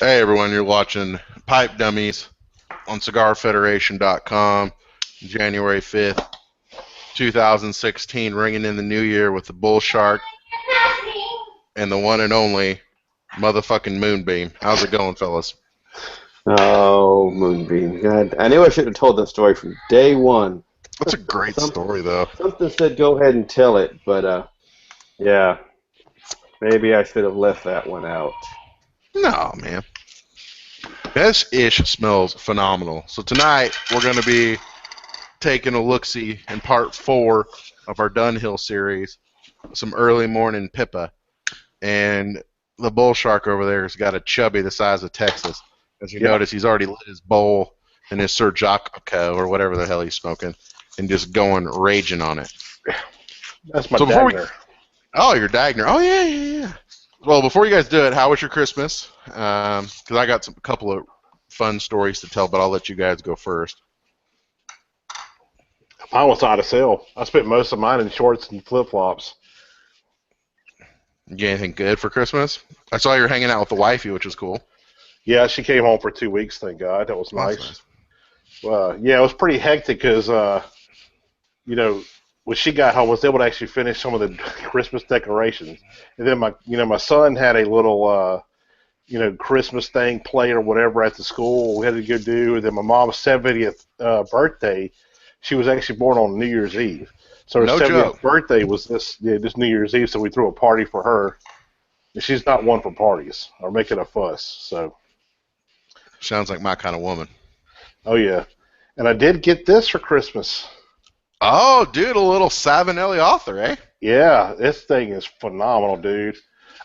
Hey everyone, you're watching Pipe Dummies on CigarFederation.com, January 5th, 2016, ringing in the new year with the Bull Shark and the one and only motherfucking Moonbeam. How's it going, fellas? Oh, Moonbeam. God, I knew I should have told that story from day one. That's a great story, though. Something said go ahead and tell it, but, yeah, maybe I should have left that one out. No, man. This ish smells phenomenal. So tonight, we're going to be taking a look-see in part 4 of our Dunhill series, some early morning Pippa. And the bull shark over there has got a chubby the size of Texas. As you notice, he's already lit his bowl and his Sir Jocko or whatever the hell he's smoking and just going raging on it. That's my Dagner. Oh, your Dagner. Oh, yeah. Well, before you guys do it, how was your Christmas? Because I got a couple of fun stories to tell, but I'll let you guys go first. Mine was out of sale. I spent most of mine in shorts and flip-flops. You get anything good for Christmas? I saw you were hanging out with the wifey, which was cool. Yeah, she came home for 2 weeks, thank God. That was nice. Yeah, it was pretty hectic because, when she got home, I was able to actually finish some of the Christmas decorations. And then my son had a little, Christmas thing play or whatever at the school we had to go do. And then my mom's 70th birthday, she was actually born on New Year's Eve. So her 70th birthday was this New Year's Eve, so we threw a party for her. And she's not one for parties or making a fuss, so. Sounds like my kind of woman. Oh, yeah. And I did get this for Christmas. Oh, dude, a little Savinelli author, eh? Yeah, this thing is phenomenal, dude.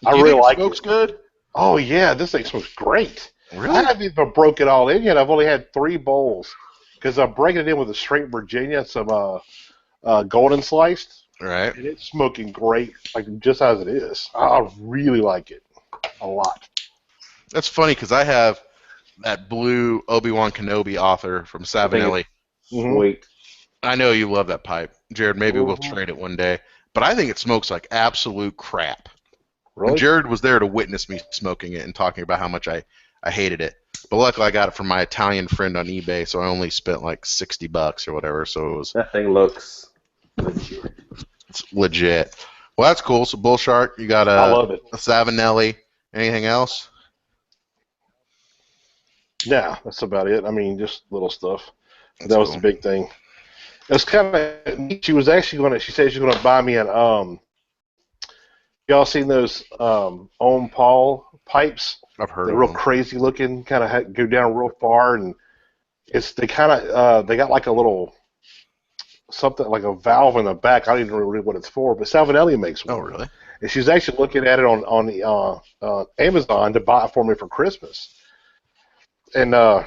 I really like it. Smokes good? Oh, yeah, this thing smokes great. Really? I haven't even broke it all in yet. I've only had 3 bowls because I'm breaking it in with a straight Virginia, some golden sliced. Right. And it's smoking great, like just as it is. I really like it a lot. That's funny because I have that blue Obi-Wan Kenobi author from Savinelli. Sweet. I know you love that pipe. Jared, maybe we'll trade it one day. But I think it smokes like absolute crap. Really? And Jared was there to witness me smoking it and talking about how much I hated it. But luckily I got it from my Italian friend on eBay, so I only spent like $60 or whatever. So it was. That thing looks legit. It's legit. Well, that's cool. So Bull Shark, you got I love it. A Savinelli. Anything else? Yeah, that's about it. I mean, just little stuff. That's that was the big thing. It was kind of. She was actually going to. She said she was going to buy me an. Y'all seen those Ohm Paul pipes? I've heard. They're of real them. crazy looking. Kind of go down real far, and they got like a little something like a valve in the back. I don't even know really what it's for, but Savinelli makes one. Oh, really? And she's actually looking at it on the Amazon to buy it for me for Christmas. And I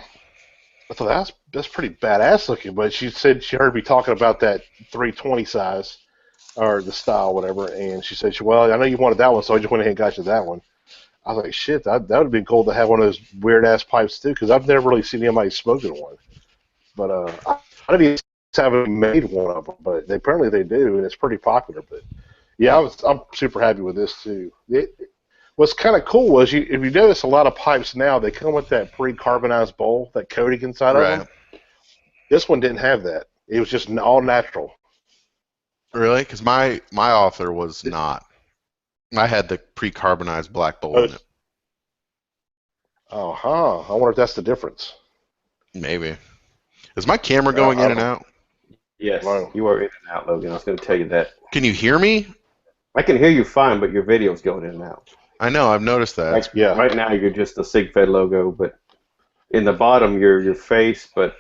thought that's pretty badass looking, but she said she heard me talking about that 320 size or the style, whatever, and she said, well, I know you wanted that one, so I just went ahead and got you that one. I was like, shit, that would have been cool to have one of those weird-ass pipes, too, because I've never really seen anybody smoking one. But I don't even haven't made one of them, but apparently they do, and it's pretty popular. But, yeah, I'm super happy with this, too. What's kind of cool was, if you notice a lot of pipes now, they come with that pre-carbonized bowl, that coating inside of them. This one didn't have that. It was just all natural. Really? Because my author was not. I had the pre-carbonized black bowl in it. I wonder if that's the difference. Maybe. Is my camera going in and out? Yes, you are in and out, Logan. I was going to tell you that. Can you hear me? I can hear you fine, but your video's going in and out. I know, I've noticed that. Right now you're just the SigFed logo, but in the bottom you're your face, but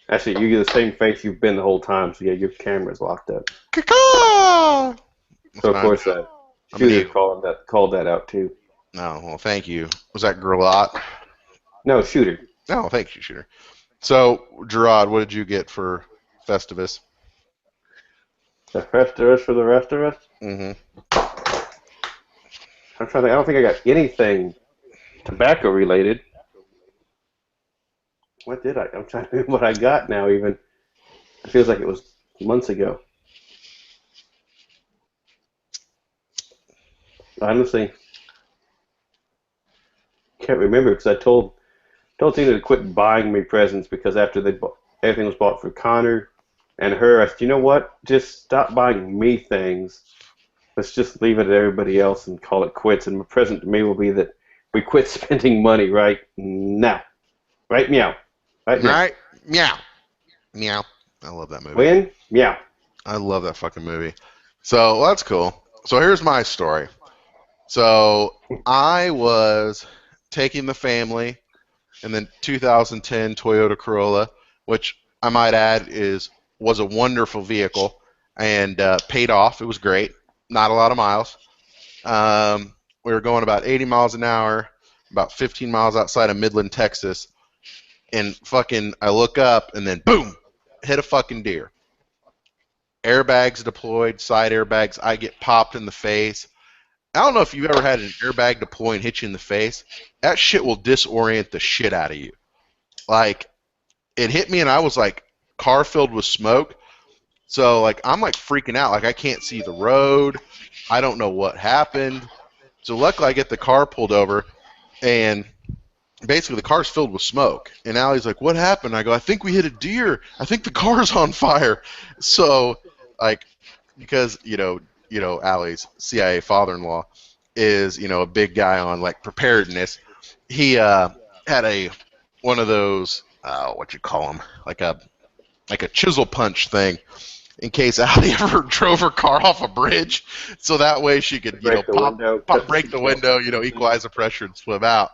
actually you're the same face you've been the whole time, so yeah, your camera's locked up. Caw-caw! So of course Shooter called that out too. Oh, well, thank you. Was that Grillat? No, Shooter. Oh, thank you, Shooter. So, Gerard, what did you get for Festivus? The Festivus for the rest of us? Mm-hmm. I'm trying to think. I don't think I got anything tobacco related. What did I? I'm trying to think what I got now. Even it feels like it was months ago. Honestly, can't remember because I told Tina to quit buying me presents because after everything was bought for Connor and her, I said, you know what? Just stop buying me things. Let's just leave it at everybody else and call it quits. And my present to me will be that we quit spending money right now. Right meow. Right now. Right? Meow. Meow. I love that movie. When? Meow. I love that fucking movie. So, well, that's cool. So here's my story. So I was taking the family in the 2010 Toyota Corolla, which I might add was a wonderful vehicle and paid off. It was great. Not a lot of miles. We were going about 80 miles an hour, about 15 miles outside of Midland, Texas, and fucking I look up and then boom, hit a fucking deer. Airbags deployed, side airbags. I get popped in the face. I don't know if you've ever had an airbag deploy and hit you in the face. That shit will disorient the shit out of you. Like, it hit me and I was like, car filled with smoke. So, like, I'm like freaking out. Like, I can't see the road. I don't know what happened. So, luckily, I get the car pulled over and basically the car's filled with smoke. And Allie's like, what happened? I go, I think we hit a deer. I think the car's on fire. So, like, because, Allie's CIA father-in-law is, a big guy on, like, preparedness. He had one of those, what you call them, like a chisel punch thing in case Allie ever drove her car off a bridge. So that way she could, break the window, equalize the pressure and swim out.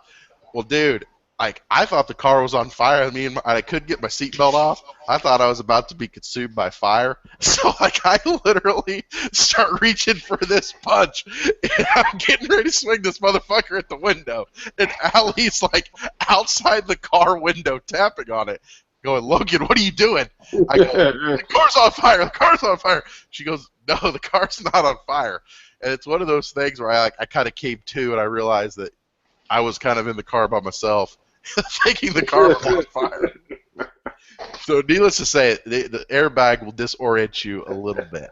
Well, dude, like, I thought the car was on fire. I couldn't get my seatbelt off. I thought I was about to be consumed by fire. So, like, I literally start reaching for this punch, and I'm getting ready to swing this motherfucker at the window. And Allie's, like, outside the car window tapping on it, going, Logan, what are you doing? I go, the car's on fire. The car's on fire. She goes, no, the car's not on fire. And it's one of those things where I kind of came to, and I realized that I was kind of in the car by myself, thinking the car was on fire. So, needless to say, the airbag will disorient you a little bit,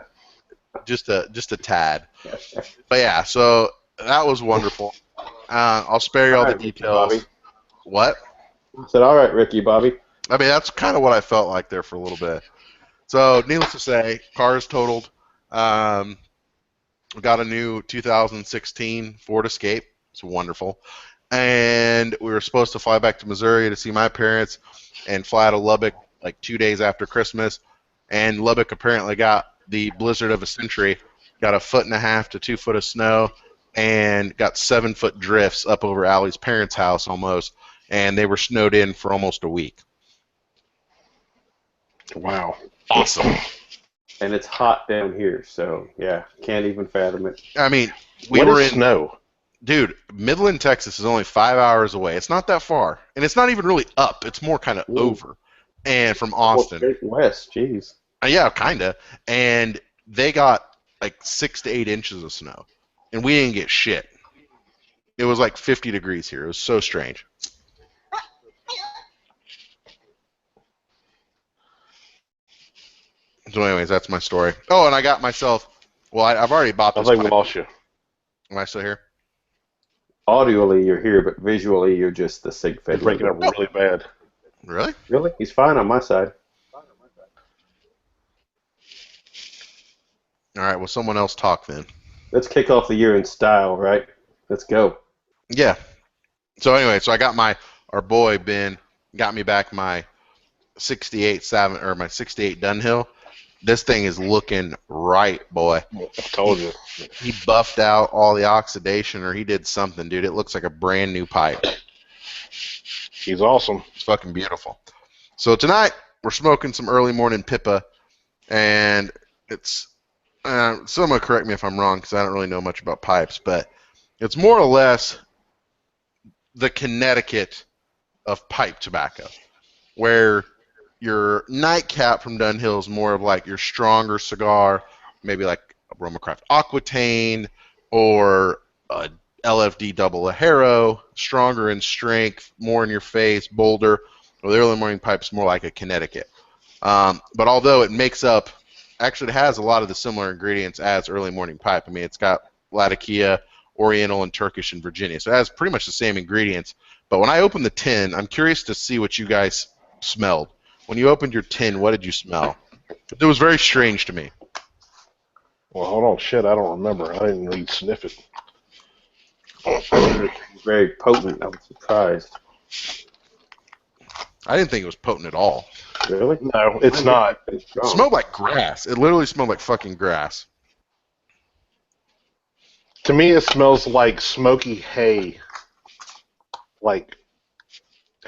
just a tad. But yeah, so that was wonderful. I'll spare you all the details. Bobby. What? I said, all right, Ricky, Bobby. I mean, that's kind of what I felt like there for a little bit. So, needless to say, car is totaled. We got a new 2016 Ford Escape. It's wonderful. And we were supposed to fly back to Missouri to see my parents and fly to Lubbock like 2 days after Christmas. And Lubbock apparently got the blizzard of a century, got 1.5 to 2 foot of snow, and got 7-foot drifts up over Allie's parents' house almost. And they were snowed in for almost a week. Wow. Awesome. And it's hot down here, so yeah, can't even fathom it. I mean, What is snow? Dude, Midland, Texas is only 5 hours away. It's not that far. And it's not even really up. It's more kind of over. And from Austin. Straight west, jeez. Yeah, kind of. And they got like 6 to 8 inches of snow. And we didn't get shit. It was like 50 degrees here. It was so strange. So anyways, that's my story. Oh, and I got myself, well, I've already bought this. I think we lost you. Am I still here? Audioly, you're here, but visually, you're just the Sig Fed. Breaking up really bad. Really? Really? He's fine on my side. All right, well, someone else talk then. Let's kick off the year in style, right? Let's go. Yeah. So anyway, so I got our boy Ben got me back my 68 Dunhill. This thing is looking right, boy. I told you. He buffed out all the oxidation, or he did something, dude. It looks like a brand new pipe. He's awesome. It's fucking beautiful. So tonight we're smoking some early morning Pippa, and it's someone correct me if I'm wrong because I don't really know much about pipes, but it's more or less the Connecticut of pipe tobacco, where your nightcap from Dunhill is more of like your stronger cigar, maybe like Aromacraft Aquitaine or a LFD Double Ajero, stronger in strength, more in your face, bolder. Well, the early morning pipe's more like a Connecticut. But although it actually it has a lot of the similar ingredients as early morning pipe. I mean, it's got Latakia, Oriental and Turkish in Virginia. So it has pretty much the same ingredients. But when I opened the tin, I'm curious to see what you guys smelled. When you opened your tin, what did you smell? It was very strange to me. Well, hold on, shit, I don't remember. I didn't really sniff it. It's very potent. I was surprised. I didn't think it was potent at all. Really? No, it's not. It smelled like grass. It literally smelled like fucking grass. To me, it smells like smoky hay. Like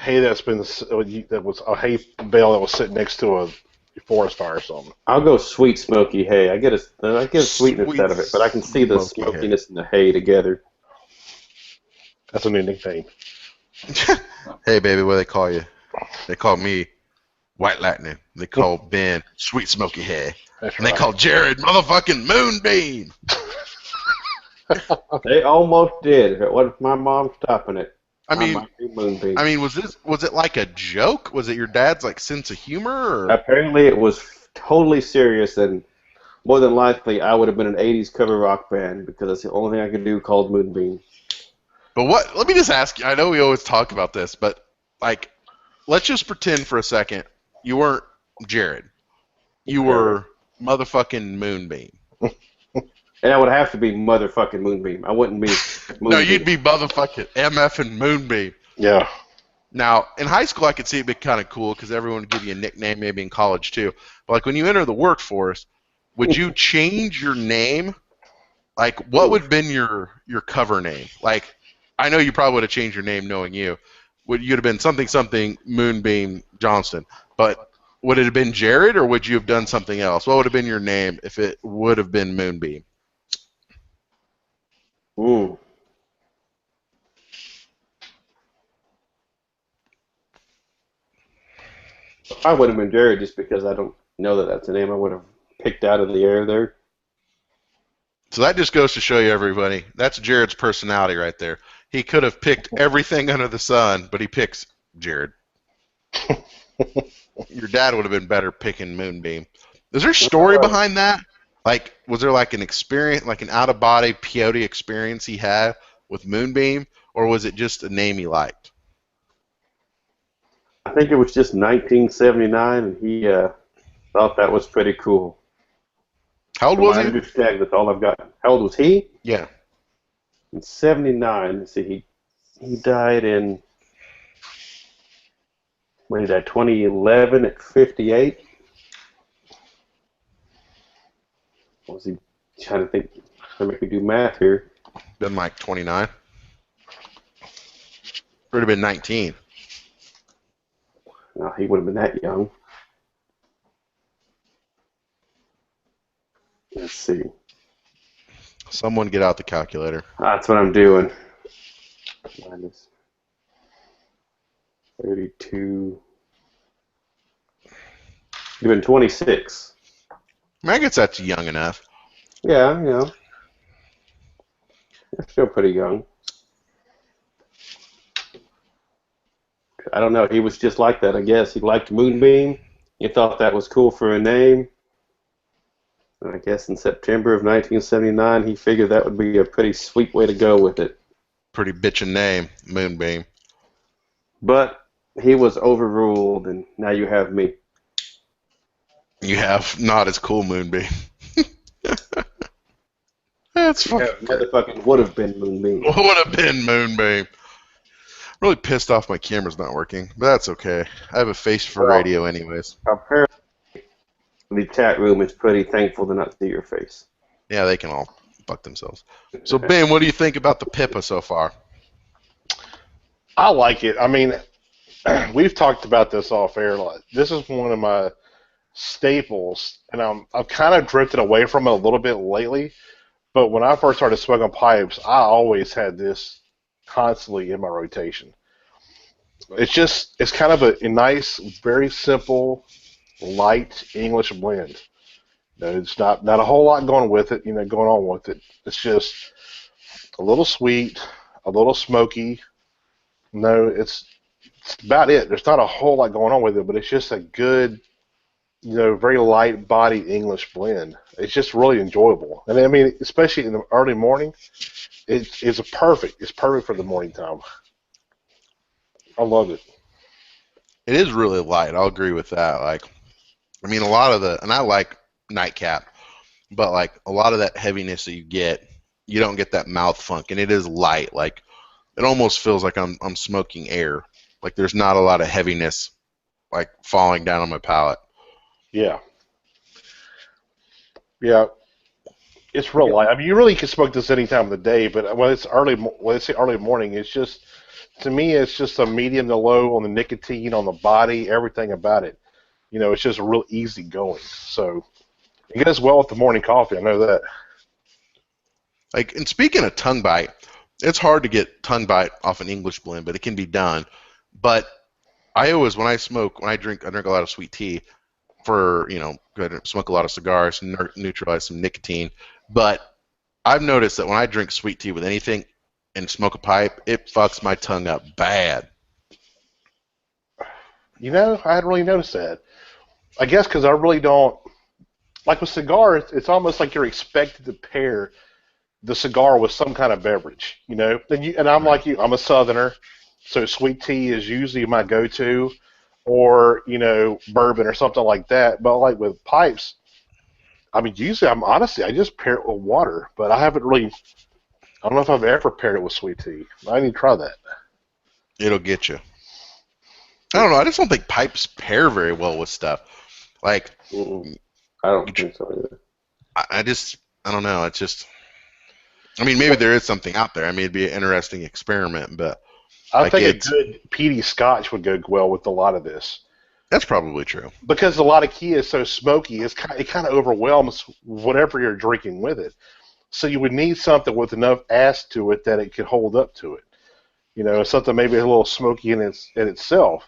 hay that was a hay bale that was sitting next to a forest fire or something. I'll go sweet smoky hay. I get a sweetness out of it, but I can see the smokiness and the hay together. That's a new nickname. Hey, baby, what do they call you? They call me White Lightning. They call Ben Sweet Smoky Hay. That's and right. they call Jared motherfucking Moonbeam. They almost did. If it wasn't for my mom stopping it. I mean, might be Moonbeam. was it like a joke? Was it your dad's like sense of humor? Or? Apparently, it was totally serious, and more than likely, I would have been an '80s cover rock band because that's the only thing I could do called Moonbeam. But what? Let me just ask you. I know we always talk about this, but like, let's just pretend for a second you weren't Jared. You were motherfucking Moonbeam. And I would have to be motherfucking Moonbeam. I wouldn't be Moonbeam. No, you'd be motherfucking MF and Moonbeam. Yeah. Now, in high school, I could see it be kind of cool because everyone would give you a nickname, maybe in college too. But like when you enter the workforce, would you change your name? Like, what would have been your cover name? Like, I know you probably would have changed your name knowing you. You'd have been something Moonbeam Johnston. But would it have been Jared, or would you have done something else? What would have been your name if it would have been Moonbeam? Ooh. I would have been Jared just because I don't know that that's a name I would have picked out of the air there. So that just goes to show you, everybody, that's Jared's personality right there. He could have picked everything under the sun, but he picks Jared. Your dad would have been better picking Moonbeam. Is there a story behind that? Like, was there like an experience, like an out-of-body peyote experience he had with Moonbeam, or was it just a name he liked? I think it was just 1979, and he thought that was pretty cool. How old was I he? understand that's all I've got. How old was he? Yeah. In 79. Let's see, he died in, when did that, 2011 at 58? What was he trying to think? Trying to make me do math here. Been like 29. Would have been 19. No, he would have been that young. Let's see. Someone get out the calculator. That's what I'm doing. Minus 32. You've been 26. I guess that's young enough. Yeah, you know. You're still pretty young. I don't know. He was just like that, I guess. He liked Moonbeam. He thought that was cool for a name. And I guess in September of 1979, he figured that would be a pretty sweet way to go with it. Pretty bitchin' name, Moonbeam. But he was overruled, and now you have me. You have not as cool Moonbeam. That's fucking Motherfucking would have been Moonbeam. would have been Moonbeam. Really pissed off my camera's not working, but that's okay. I have a face for radio anyways. Apparently, the chat room is pretty thankful to not see your face. Yeah, they can all fuck themselves. So, Ben, what do you think about the Pippa so far? I like it. I mean, we've talked about this off air a lot. This is one of my staples, and I've kind of drifted away from it a little bit lately. But when I first started smoking pipes, I always had this constantly in my rotation. It's kind of a nice, very simple, light English blend. It's not a whole lot going on with it. It's just a little sweet, a little smoky. It's about it. There's not a whole lot going on with it, but it's just a good, very light body English blend. It's just really enjoyable. And I mean, especially in the early morning, it's perfect. It's perfect for the morning time. I love it. It is really light. I'll agree with that. Like, I mean, a lot of and I like nightcap, but like a lot of that heaviness that you don't get that mouth funk, and it is light. Like, it almost feels like I'm smoking air. Like, there's not a lot of heaviness like falling down on my palate. Yeah. Yeah. It's real light. I mean, you really can smoke this any time of the day, but when it's early morning, it's just, to me, it's just a medium to low on the nicotine, on the body, everything about it. You know, it's just real easy going. So it goes well with the morning coffee. I know that. Like, and speaking of tongue bite, it's hard to get tongue bite off an English blend, but it can be done. But I always, when I drink a lot of sweet tea for, go ahead and smoke a lot of cigars and neutralize some nicotine. But I've noticed that when I drink sweet tea with anything and smoke a pipe, it fucks my tongue up bad. You know, I hadn't really noticed that. I guess because I really don't, like with cigars, it's almost like you're expected to pair the cigar with some kind of beverage, you know. And I'm like you, I'm a Southerner, so sweet tea is usually my go-to, or bourbon or something like that. But like with pipes, I mean, usually I just pair it with water, but I haven't really. I don't know if I've ever paired it with sweet tea. I need to try that. It'll get you. I don't know. I just don't think pipes pair very well with stuff. Like, I don't think so either. I don't know. It's just. I mean, maybe there is something out there. I mean, it'd be an interesting experiment, but I think a good peaty Scotch would go well with a lot of this. That's probably true. Because a lot of key is so smoky, it kind of overwhelms whatever you're drinking with it. So you would need something with enough acid to it that it could hold up to it. Something maybe a little smoky in itself.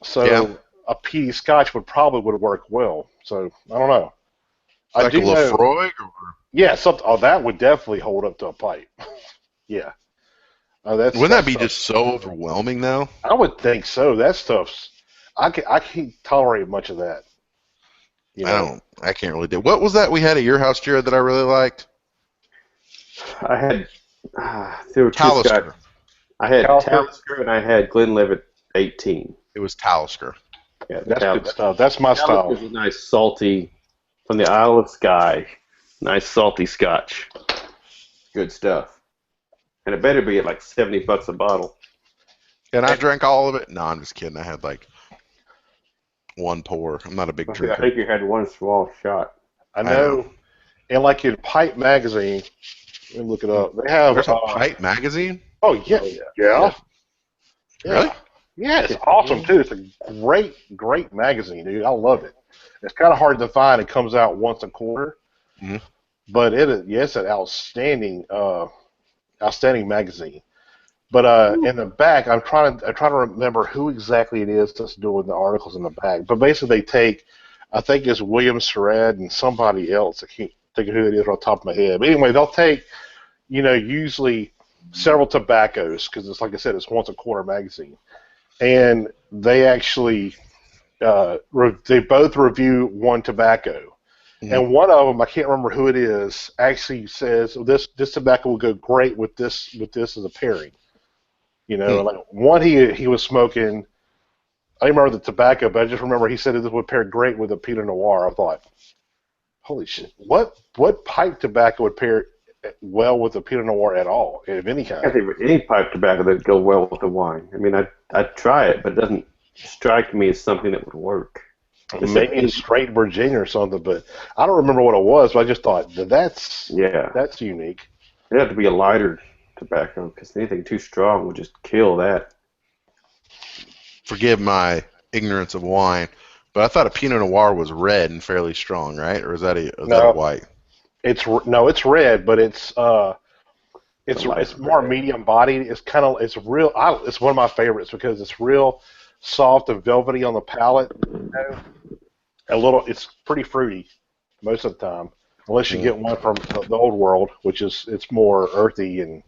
So a peaty Scotch would work well. So I don't know. Like a Lefroy? Yeah, that would definitely hold up to a pipe. Yeah. Wouldn't that be just so overwhelming, though? I would think so. That stuff's. I can't tolerate much of that. I can't really do. What was that we had at your house, Jared, that I really liked? I had there were Talisker. I had Talisker and I had Glenlivet 18. It was Talisker. Yeah, that's good stuff. That's my style. Talisker is a nice salty from the Isle of Skye. Nice salty Scotch. Good stuff. And it better be at like $70 a bottle. And I drank all of it? No, I'm just kidding. I had like one pour. I'm not a big drinker. I think you had one small shot. I know. And like in Pipe Magazine, let me look it up. They have There's a Pipe Magazine? Oh, yeah. Yeah. Really? Yeah, it's awesome, too. It's a great magazine, dude. I love it. It's kind of hard to find. It comes out once a quarter. Mm-hmm. But it's an outstanding magazine. But in the back, I'm trying to remember who exactly it is that's doing the articles in the back. But basically, they take, I think it's William Surratt and somebody else. I can't think of who it is off the top of my head. But anyway, they'll take, usually several tobaccos, because it's like I said, it's once a quarter magazine, and they actually they both review one tobacco. Mm-hmm. And one of them, I can't remember who it is, actually says this tobacco will go great with this as a pairing. Like one he was smoking. I don't remember the tobacco, but I just remember he said this would pair great with a Pinot Noir. I thought, holy shit, what pipe tobacco would pair well with a Pinot Noir at all, of any kind? I think any pipe tobacco that would go well with the wine. I mean, I'd try it, but it doesn't strike me as something that would work. Maybe in straight Virginia or something, but I don't remember what it was. But I just thought that's unique. It'd have to be a lighter tobacco, because anything too strong would just kill that. Forgive my ignorance of wine, but I thought a Pinot Noir was red and fairly strong, right? Or is that a white? It's red, but it's more medium bodied. It's real. It's one of my favorites because it's real soft and velvety on the palate. It's pretty fruity most of the time, unless you get one from the old world, which it's more earthy and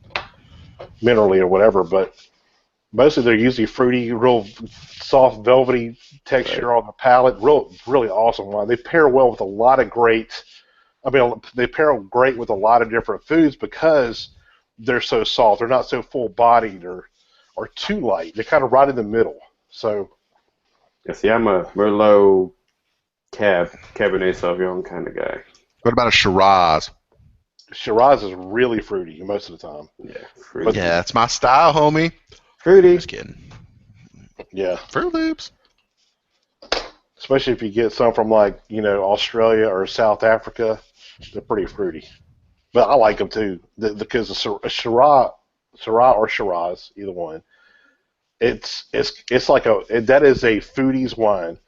minerally or whatever. But mostly they're usually fruity, real soft, velvety texture on the palate. Really awesome wine. They pair well with a lot of great. They pair great with a lot of different foods because they're so soft. They're not so full bodied or too light. They're kind of right in the middle. So Yeah, see, I'm a Merlot Cabernet Sauvignon kind of guy. What about a Shiraz? Shiraz is really fruity most of the time. Yeah, fruity. Yeah, that's my style, homie. Fruity. Just kidding. Yeah. Fruit Loops. Especially if you get some from like, Australia or South Africa, they're pretty fruity. But I like them too because a Shiraz or Shiraz, either one, it's like that is a foodie's wine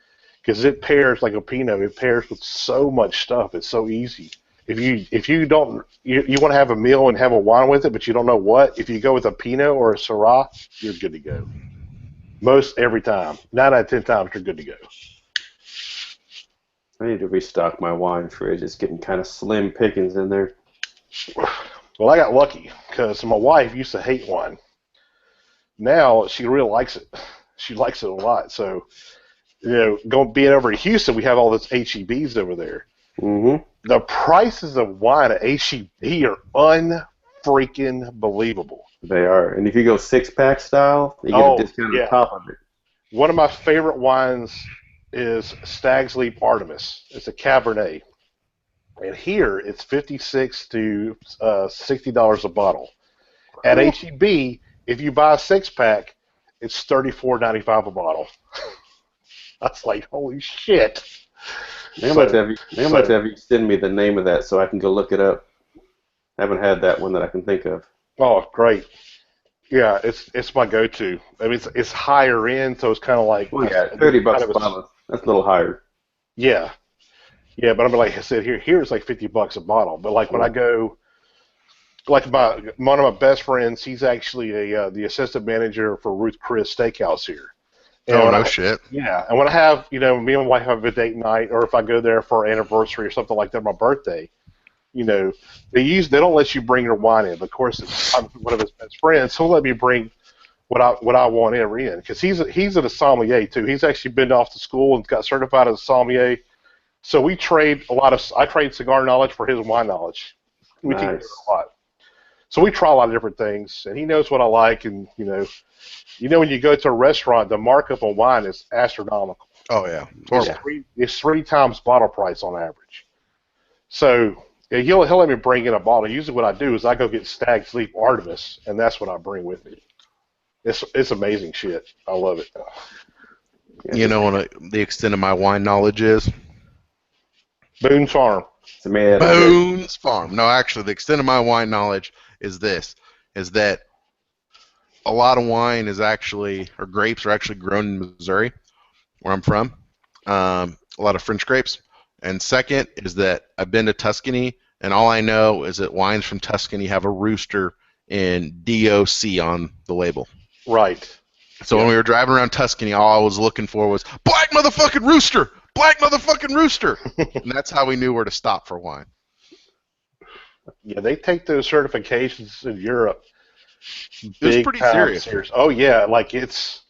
because it pairs like a Pinot. It pairs with so much stuff. It's so easy. If you don't you want to have a meal and have a wine with it, but you don't know what, if you go with a Pinot or a Syrah, you're good to go. Most every time, 9 out of 10 times, you're good to go. I need to restock my wine fridge. It's getting kind of slim pickings in there. Well, I got lucky because my wife used to hate wine. Now she really likes it. She likes it a lot. So, being over to Houston, we have all this HEBs over there. Mm-hmm. The prices of wine at HEB are unfreaking believable. They are. And if you go 6-pack style, you get a discount on top of it. One of my favorite wines is Stag's Leap Artemis. It's a Cabernet. And here, it's $56 to $60 a bottle. At HEB, if you buy a 6-pack, it's $34.95 a bottle. That's like, holy shit. I'm about to have you send me the name of that so I can go look it up. I haven't had that one that I can think of. Oh, great. Yeah, it's my go-to. I mean, it's higher end, so it's kind of like... Well, yeah, $30 a bottle. That's a little higher. Yeah. Yeah, but I'm like I said, here it's like $50 a bottle. But like when I go... Like one of my best friends, he's actually the assistant manager for Ruth Chris Steakhouse here. And Shit. Yeah, and when I have, me and my wife have a date night, or if I go there for an anniversary or something like that, my birthday, they don't let you bring your wine in. But of course, I'm one of his best friends, so he'll let me bring what I want in because he's a sommelier too. He's actually been off to school and got certified as a sommelier. So we trade I trade cigar knowledge for his wine knowledge. We teach a lot. So we try a lot of different things, and he knows what I like, and when you go to a restaurant, the markup on wine is astronomical. Oh yeah, it's 3 times bottle price on average. So he'll let me bring in a bottle. Usually, what I do is I go get Stag's Leap Artemis, and that's what I bring with me. It's amazing shit. I love it. What the extent of my wine knowledge is? Boone's Farm. Boone's Farm. No, actually, the extent of my wine knowledge is that a lot of wine or grapes are actually grown in Missouri, where I'm from. A lot of French grapes. And second is that I've been to Tuscany, and all I know is that wines from Tuscany have a rooster in DOC on the label. Right. So when we were driving around Tuscany, all I was looking for was black motherfucking rooster! Black motherfucking rooster! And that's how we knew where to stop for wine. Yeah, they take those certifications in Europe. It's pretty serious. Oh yeah, like it's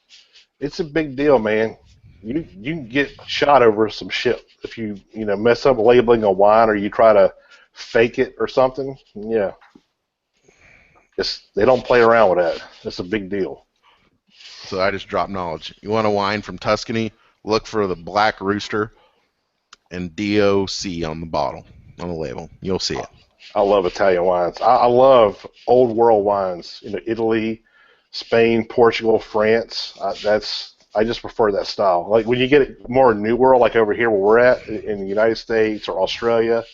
a big deal, man. You can get shot over some shit if you mess up labeling a wine or you try to fake it or something. Yeah, they don't play around with that. It's a big deal. So I just dropped knowledge. You want a wine from Tuscany? Look for the black rooster and DOC on the bottle, on the label. You'll see it. I love Italian wines. I love old world wines. Italy, Spain, Portugal, France. I just prefer that style. Like when you get more new world, like over here where we're at in the United States or Australia,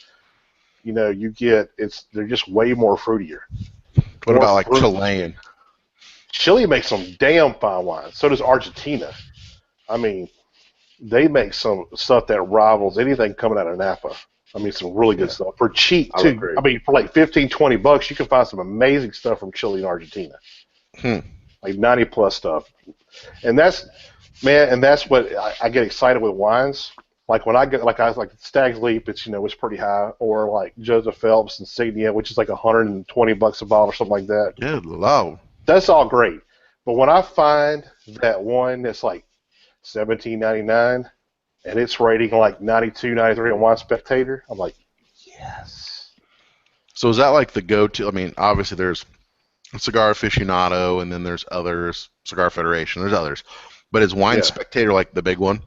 they're just way more fruitier. What about like Chilean? Chile makes some damn fine wine. So does Argentina. I mean, they make some stuff that rivals anything coming out of Napa. I mean, some really good stuff. For cheap, too. I mean, for like $15, $20, you can find some amazing stuff from Chile and Argentina. Like 90-plus stuff. And that's what I get excited with wines. Like when I get, like Stag's Leap, it's pretty high. Or like Joseph Phelps Insignia, which is like $120 a bottle or something like that. Good Lord. That's all great. But when I find that one that's like $17.99, and it's rating like 92, 93 on Wine Spectator, I'm like, yes. So is that like the go-to? I mean, obviously there's Cigar Aficionado, and then there's others. Cigar Federation. There's others, but is Wine Yeah. Spectator like the big one?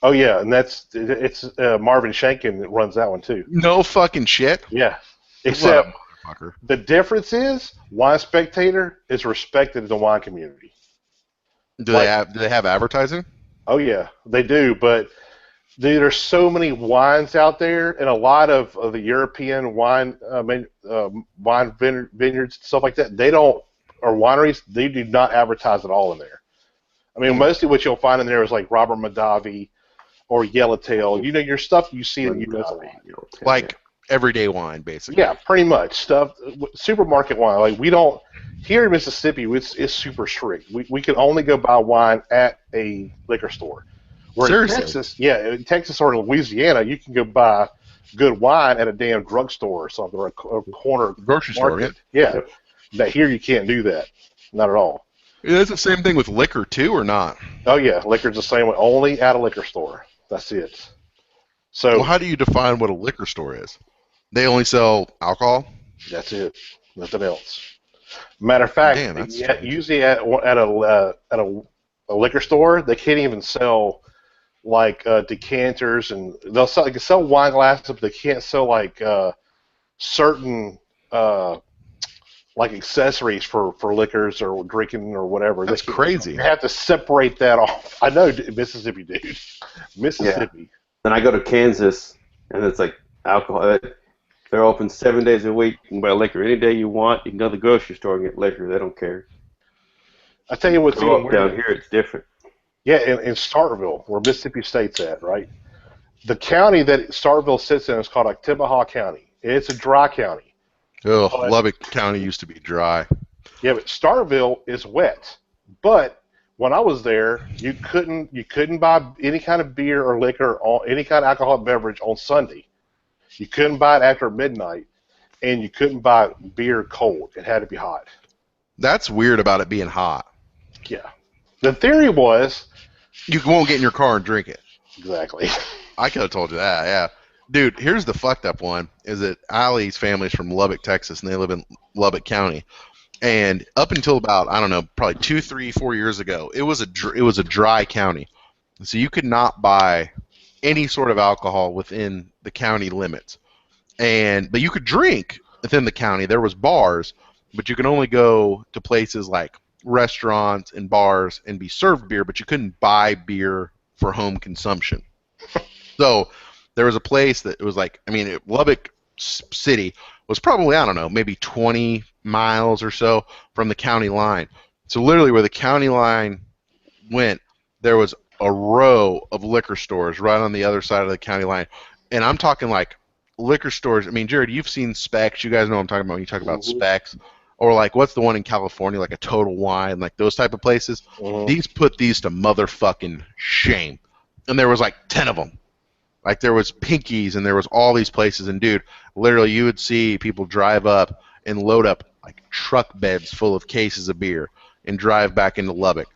Oh yeah, and it's Marvin Shankin that runs that one too. No fucking shit. Yeah. What Except a motherfucker. the difference is Wine Spectator is respected in the wine community. Do they have advertising? Oh yeah, they do. But dude, there's so many wines out there, and a lot of the European wine vineyards stuff like that. They don't, or wineries, they do not advertise at all in there. I mean, mostly what you'll find in there is like Robert Mondavi or Yellowtail. You know, your stuff you see in Utah. Like everyday wine, basically. Yeah, pretty much stuff. Supermarket wine, like we don't here in Mississippi. It's super strict. We can only go buy wine at a liquor store. Where Seriously? in Texas, in Texas or in Louisiana, you can go buy good wine at a damn drugstore or something, or a corner Grocery store, market. Yeah. That here you can't do that. Not at all. Is it the same thing with liquor too, or not? Oh yeah, liquor's the same way. Only at a liquor store. That's it. So Well, how do you define what a liquor store is? They only sell alcohol? that's it. Nothing else. Matter of fact, Damn, that's usually at a liquor store, they can't even sell like decanters, and they can sell wine glasses, but they can't sell like certain like accessories for liquors or drinking or whatever. That's crazy. You have to separate that off. I know, Mississippi, dude. Mississippi. Yeah. Then I go to Kansas, and it's like alcohol. They're open 7 days a week. You can buy liquor any day you want. You can go to the grocery store and get liquor. They don't care. I tell you what's even Down weird. here, it's different. Yeah, in Starkville, where Mississippi State's at, right? The county that Starkville sits in is called Oktibbeha County. It's a dry county. Oh, But- Lubbock County used to be dry. Yeah, but Starkville is wet. But when I was there, you couldn't buy any kind of beer or liquor or any kind of alcoholic beverage on Sunday. You couldn't buy it after midnight, and you couldn't buy beer cold. It had to be hot. That's weird about it being hot. Yeah. The theory was You won't get in your car and drink it. exactly. I could have told you that, yeah. Dude, here's the fucked up one, is that Allie's family's from Lubbock, Texas, and they live in Lubbock County. And up until about, I don't know, probably 2, 3, 4 years ago, it was a dry county. So you could not buy any sort of alcohol within the county limits. But you could drink within the county. There was bars, but you could only go to places like restaurants and bars and be served beer, but you couldn't buy beer for home consumption. So there was a place that it was like, I mean, Lubbock City was probably, I don't know, maybe 20 miles or so from the county line. So literally where the county line went, there was a row of liquor stores right on the other side of the county line. And I'm talking like liquor stores. I mean, Jared, you've seen Specs. You guys know what I'm talking about when you talk about Specs. Or like, what's the one in California, like a Total Wine, like those type of places. These put these to motherfucking shame. And there was like 10 of them. Like there was Pinkies and there was all these places. And dude, literally you would see people drive up and load up like truck beds full of cases of beer and drive back into Lubbock.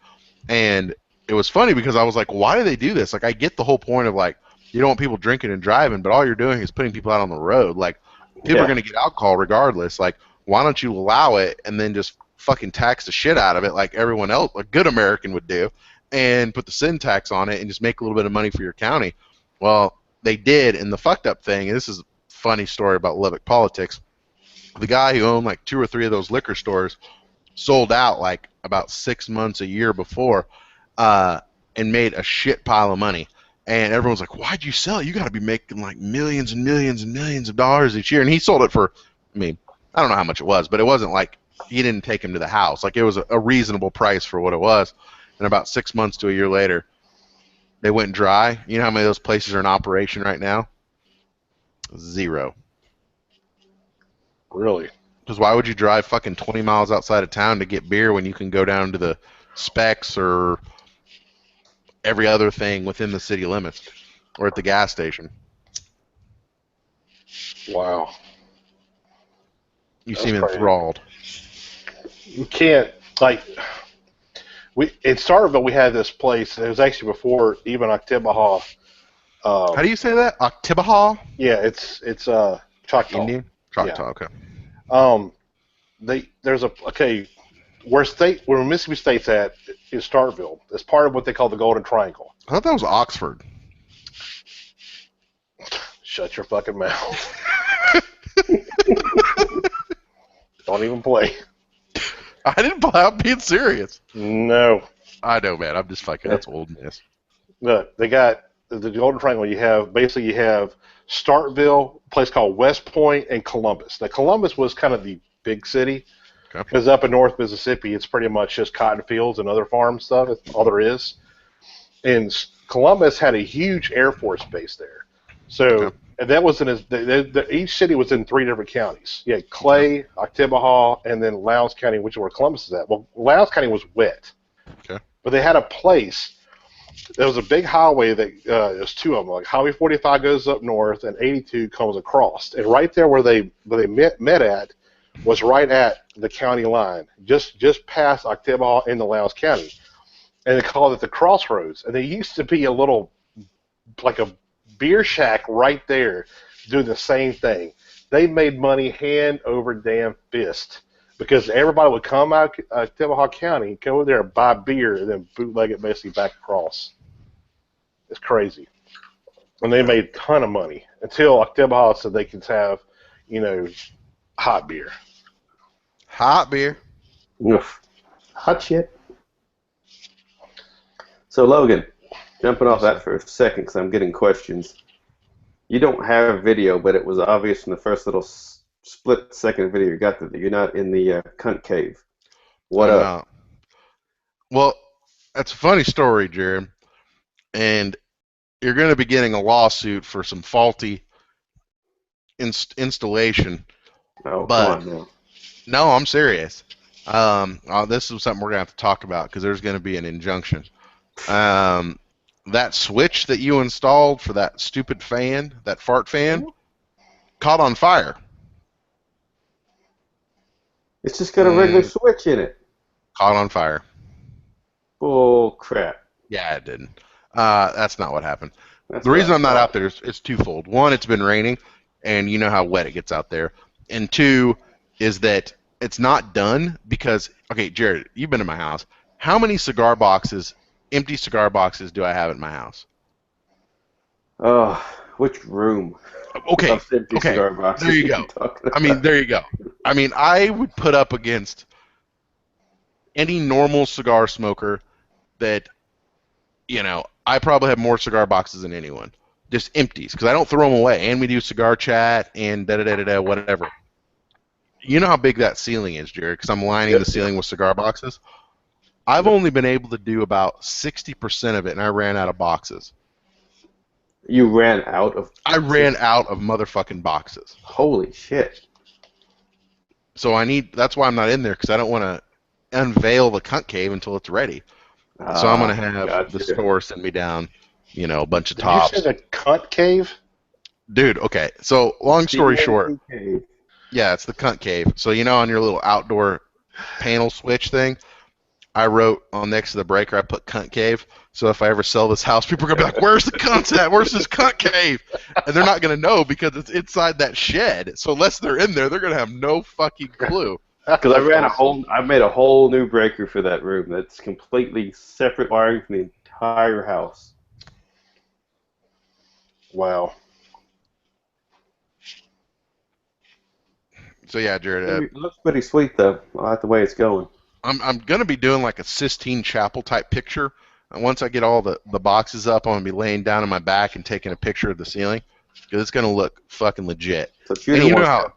And it was funny because I was like, why do they do this? Like I get the whole point of like, you don't want people drinking and driving, but all you're doing is putting people out on the road. Like people are going to get alcohol regardless. Like why don't you allow it and then just fucking tax the shit out of it like everyone else, a good American would do, and put the sin tax on it and just make a little bit of money for your county. Well, they did, and the fucked up thing, and this is a funny story about Lubbock politics, the guy who owned like 2 or 3 of those liquor stores sold out like about 6 months, a year before, and made a shit pile of money. And everyone's like, why'd you sell it? You got to be making like millions and millions and millions of dollars each year. And he sold it for, I mean, I don't know how much it was, but it wasn't like he didn't take him to the house. Like it was a reasonable price for what it was. And about 6 months to a year later, they went dry. You know how many of those places are in operation right now? 0. Really? Because why would you drive fucking 20 miles outside of town to get beer when you can go down to the Specs or every other thing within the city limits or at the gas station? Wow. You That's seem crazy. enthralled. You can't, like, in Starkville we had this place. It was actually before even Oktibbeha. How do you say that? Oktibbeha? Yeah, it's Choctaw. Indian? Choctaw, okay. there's a where Mississippi State's at is Starkville. It's part of what they call the Golden Triangle. I thought that was Oxford. Shut your fucking mouth. Don't even play. I didn't play. I'm being serious. No. I know, man. I'm just fucking. That's old miss. Look, they got the Golden Triangle. You have Starkville, a place called West Point, and Columbus. Now, Columbus was kind of the big city because up in North Mississippi, it's pretty much just cotton fields and other farm stuff. That's all there is. And Columbus had a huge Air Force base there. So and that was each city was in 3 different counties. You had Clay, Oktibbeha, and then Lowndes County, which is where Columbus is at. Well, Lowndes County was wet. Okay. But they had a place. There was a big highway that there's 2 of them. Like Highway 45 goes up north, and 82 comes across. And right there where they met at was right at the county line, just past Oktibbeha into Lowndes County, and they called it the Crossroads. And there used to be a little, like a beer shack right there, doing the same thing. They made money hand over damn fist. Because everybody would come out of Oktibbeha County, come over there and buy beer, and then bootleg it basically back across. It's crazy. And they made a ton of money until Oktibbeha said they could have, hot beer. Hot beer. Oof. Hot shit. So, Logan, jumping off that for a second because I'm getting questions. You don't have video, but it was obvious from the first little split-second video you got that you're not in the cunt cave. What up? Well, that's a funny story, Jared. And you're going to be getting a lawsuit for some faulty installation. Oh, but come on now. No, I'm serious. This is something we're going to have to talk about because there's going to be an injunction. That switch that you installed for that stupid fan, that fart fan, caught on fire. It's just got a regular switch in it. Caught on fire. Bull crap. Yeah, it didn't. That's not what happened. The reason I'm not out there is twofold. One, it's been raining, and you know how wet it gets out there. And 2 is that it's not done because, okay, Jared, you've been in my house. How many empty cigar boxes do I have in my house? Oh, which room? Okay, there you go. There you go. I would put up against any normal cigar smoker that, I probably have more cigar boxes than anyone. Just empties, because I don't throw them away. And we do cigar chat and da-da-da-da-da, whatever. You know how big that ceiling is, Jared, because I'm lining the ceiling with cigar boxes. I've only been able to do about 60% of it, and I ran out of boxes. You ran out of... I ran out of motherfucking boxes. Holy shit. So that's why I'm not in there, because I don't want to unveil the cunt cave until it's ready. So I'm going to have the store send me down, a bunch of tops. Did you say the cunt cave? Dude, okay. So long story short, yeah, it's the cunt cave. So on your little outdoor panel switch thing, I wrote on next to the breaker, I put cunt cave. So if I ever sell this house, people are going to be like, where's the cunts at? Where's this cunt cave? And they're not going to know because it's inside that shed. So unless they're in there, they're going to have no fucking clue. Because I made a whole new breaker for that room that's completely separate wiring from the entire house. Wow. So yeah, Jared. It looks pretty sweet though. I like the way it's going. I'm gonna be doing like a Sistine Chapel type picture. And once I get all the boxes up, I'm gonna be laying down on my back and taking a picture of the ceiling because it's gonna look fucking legit. So you know how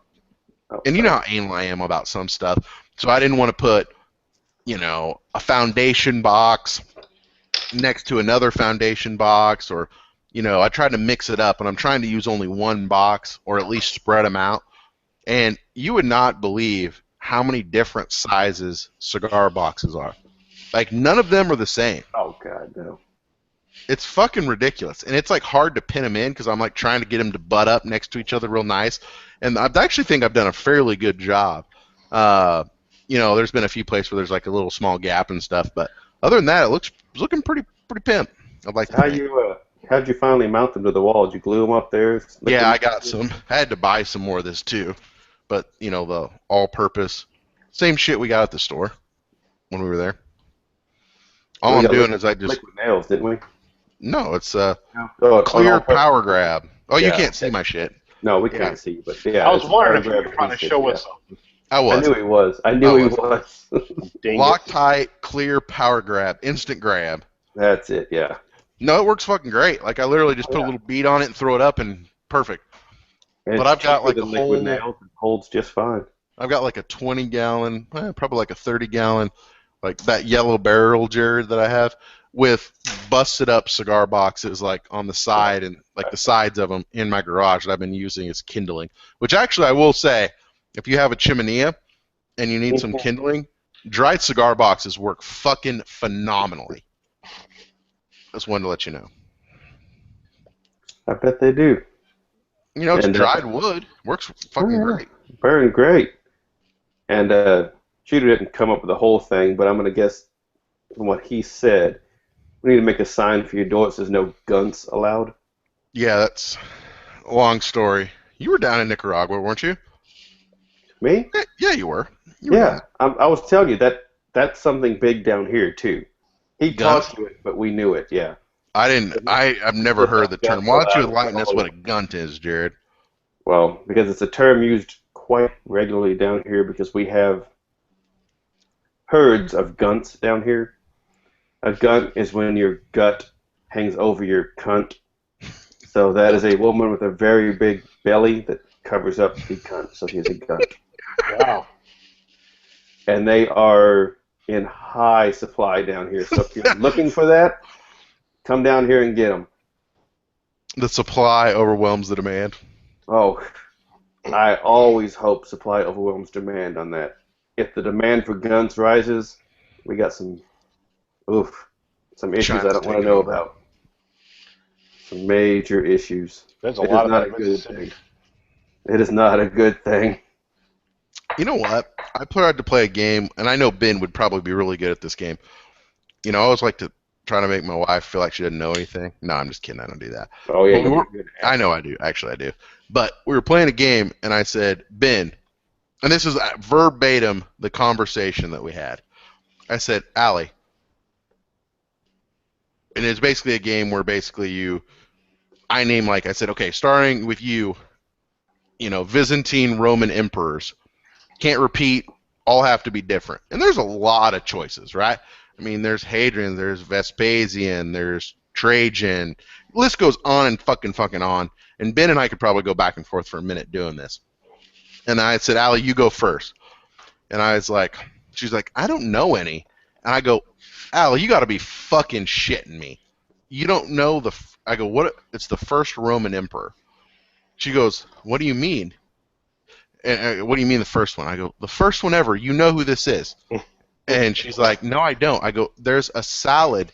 anal I am about some stuff. So I didn't want to put, a foundation box next to another foundation box, or, I tried to mix it up, and I'm trying to use only one box or at least spread them out. And you would not believe how many different sizes cigar boxes are. Like, none of them are the same. Oh, God, no. It's fucking ridiculous. And it's, like, hard to pin them in because I'm, like, trying to get them to butt up next to each other real nice. And I actually think I've done a fairly good job. There's been a few places where there's, like, a little small gap and stuff. But other than that, it's looking pretty pimp. I'd like to How'd you finally mount them to the wall? Did you glue them up there? Yeah, I got some. I had to buy some more of this, too. But, the all-purpose Same shit we got at the store when we were there. All We I'm got doing is I just liquid nails, didn't we? no, it's Clear clear power grab. Oh, you Yeah. can't see my shit. No, we Yeah. can't see, but yeah. I was it's wondering if power you were grab trying to adhesive, show yeah. us something. I I was. knew he was. I knew he was. was. Dang it. Loctite, clear power grab, instant grab. That's it, yeah. No, it works fucking great. Like I literally just put a little bead on it and throw it up and perfect. And But it's I've got cheaper like than a liquid whole. nails. It holds just fine. I've got like a 20-gallon, probably like a 30-gallon, like that yellow barrel, Jared, that I have with busted up cigar boxes like on the side and like the sides of them in my garage that I've been using as kindling. Which actually I will say, if you have a chimenea and you need some kindling, dried cigar boxes work fucking phenomenally. Just wanted to let you know. I bet they do. You know, it's And, dried wood. Works fucking great. Burn great. And Shooter didn't come up with the whole thing, but I'm going to guess from what he said, we need to make a sign for your door that says no guns allowed. Yeah, that's a long story. You were down in Nicaragua, weren't you? Me? Yeah, you were. You were Yeah. I was telling you that's something big down here, too. He Guns? talked to it, but we knew it, yeah. I've never heard the term. Why don't you enlighten us what a gunt is, Jared? Well, because it's a term used quite regularly down here because we have herds of gunts down here. A gunt is when your gut hangs over your cunt. So that is a woman with a very big belly that covers up the cunt. So she's a gunt. Wow. And they are in high supply down here. So if you're looking for that, come down here and get them. The supply overwhelms the demand. Oh, I always hope supply overwhelms demand on that. If the demand for guns rises, we got some issues China's I don't want to taking know over. about. Some major issues. There's a It lot is of not that a in good Mississippi. thing. It is not a good thing. You know what? I tried to play a game, and I know Ben would probably be really good at this game. You know, I always like to try to make my wife feel like she doesn't know anything. No, I'm just kidding. I don't do that. Oh yeah, But you're good. I know I do. Actually, I do. But we were playing a game, and I said, Ben, and this is verbatim the conversation that we had. I said, Allie, and it's basically a game where basically I name, like I said, okay, starting with you know, Byzantine Roman emperors. Can't repeat, all have to be different. And there's a lot of choices, right? I mean, there's Hadrian, there's Vespasian, there's Trajan. The list goes on and fucking on. And Ben and I could probably go back and forth for a minute doing this. And I said, Allie, you go first. And I was like, she's like, I don't know any. And I go, Allie, you got to be fucking shitting me. You don't know I go, what? It's the first Roman emperor. She goes, what do you mean? And what do you mean the first one? I go, the first one ever. You know who this is. And she's like, no, I don't. I go, there's a salad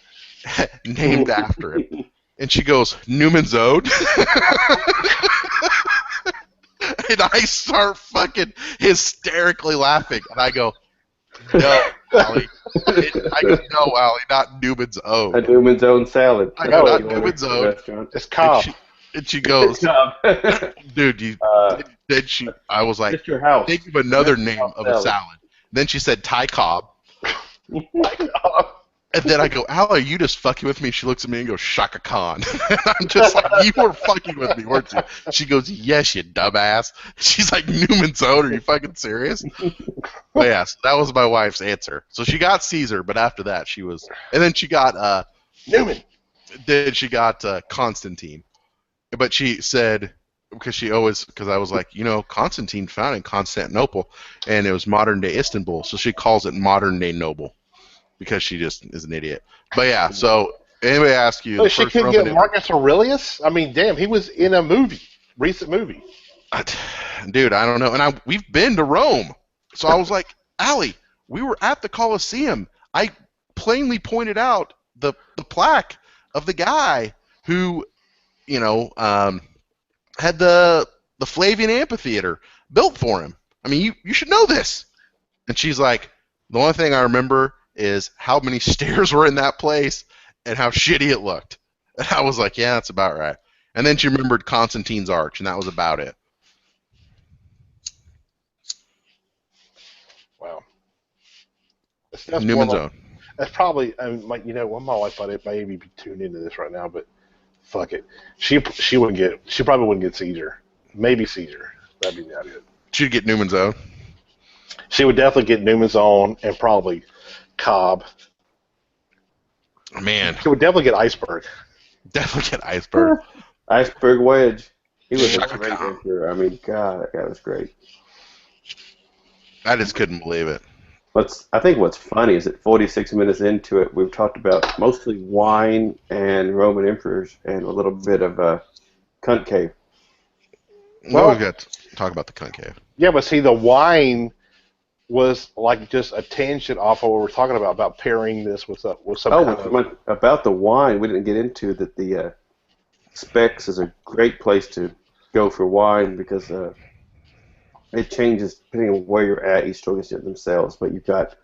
named after him. And she goes, Newman's Ode? And I start fucking hysterically laughing. And I go, no, Allie. I go, no, Allie, not Newman's Ode. A Newman's Own salad. I go, not You order Newman's at the Ode. restaurant. It's Cobb. And she goes, It's dude, I was like, your house. think of another Mr. name Cobb of a salad. salad. Then she said Thai Cobb. And then I go, Al, are you just fucking with me? She looks at me and goes, Shaka Khan. And I'm just like, you were fucking with me, weren't you? She goes, yes, you dumbass. She's like, Newman's Own, are you fucking serious? But yeah, so that was my wife's answer. So she got Caesar, but after that she was, and then she got Newman. Then she got Constantine. But she said, because I was like, you know, Constantine found in Constantinople, and it was modern day Istanbul, so she calls it modern day Noble, because she just is an idiot. But yeah, so anybody ask you, So she couldn't get Marcus Aurelius? I mean, damn, he was in a recent movie. Dude, I don't know. And we've been to Rome, so I was like, Allie, we were at the Colosseum. I plainly pointed out the plaque of the guy who, you know, had the Flavian Amphitheater built for him. I mean, you should know this. And she's like, the only thing I remember is how many stairs were in that place and how shitty it looked. And I was like, yeah, that's about right. And then she remembered Constantine's Arch, and that was about it. Wow. That's more Newman's like, Own. that's probably, I mean, like, well, my wife might maybe be tuned into this right now, but fuck it. She probably wouldn't get Caesar. Maybe Caesar. That'd be not it. She'd get Newman's Own. She would definitely get Newman's Own and probably Cobb. Man, She would definitely get Iceberg. definitely get Iceberg. Iceberg Wedge. He was a Shaka great Khan. emperor. I mean, God, that guy was great. I just couldn't believe it. I think what's funny is that 46 minutes into it, we've talked about mostly wine and Roman emperors and a little bit of cunt cave. Well, we've got to talk about the concave. Yeah, but see, the wine was like just a tangent off of what we're talking about pairing this with some kind of... About the wine, we didn't get into that. The Specs is a great place to go for wine because it changes depending on where you're at. Each store gets it themselves, but you've got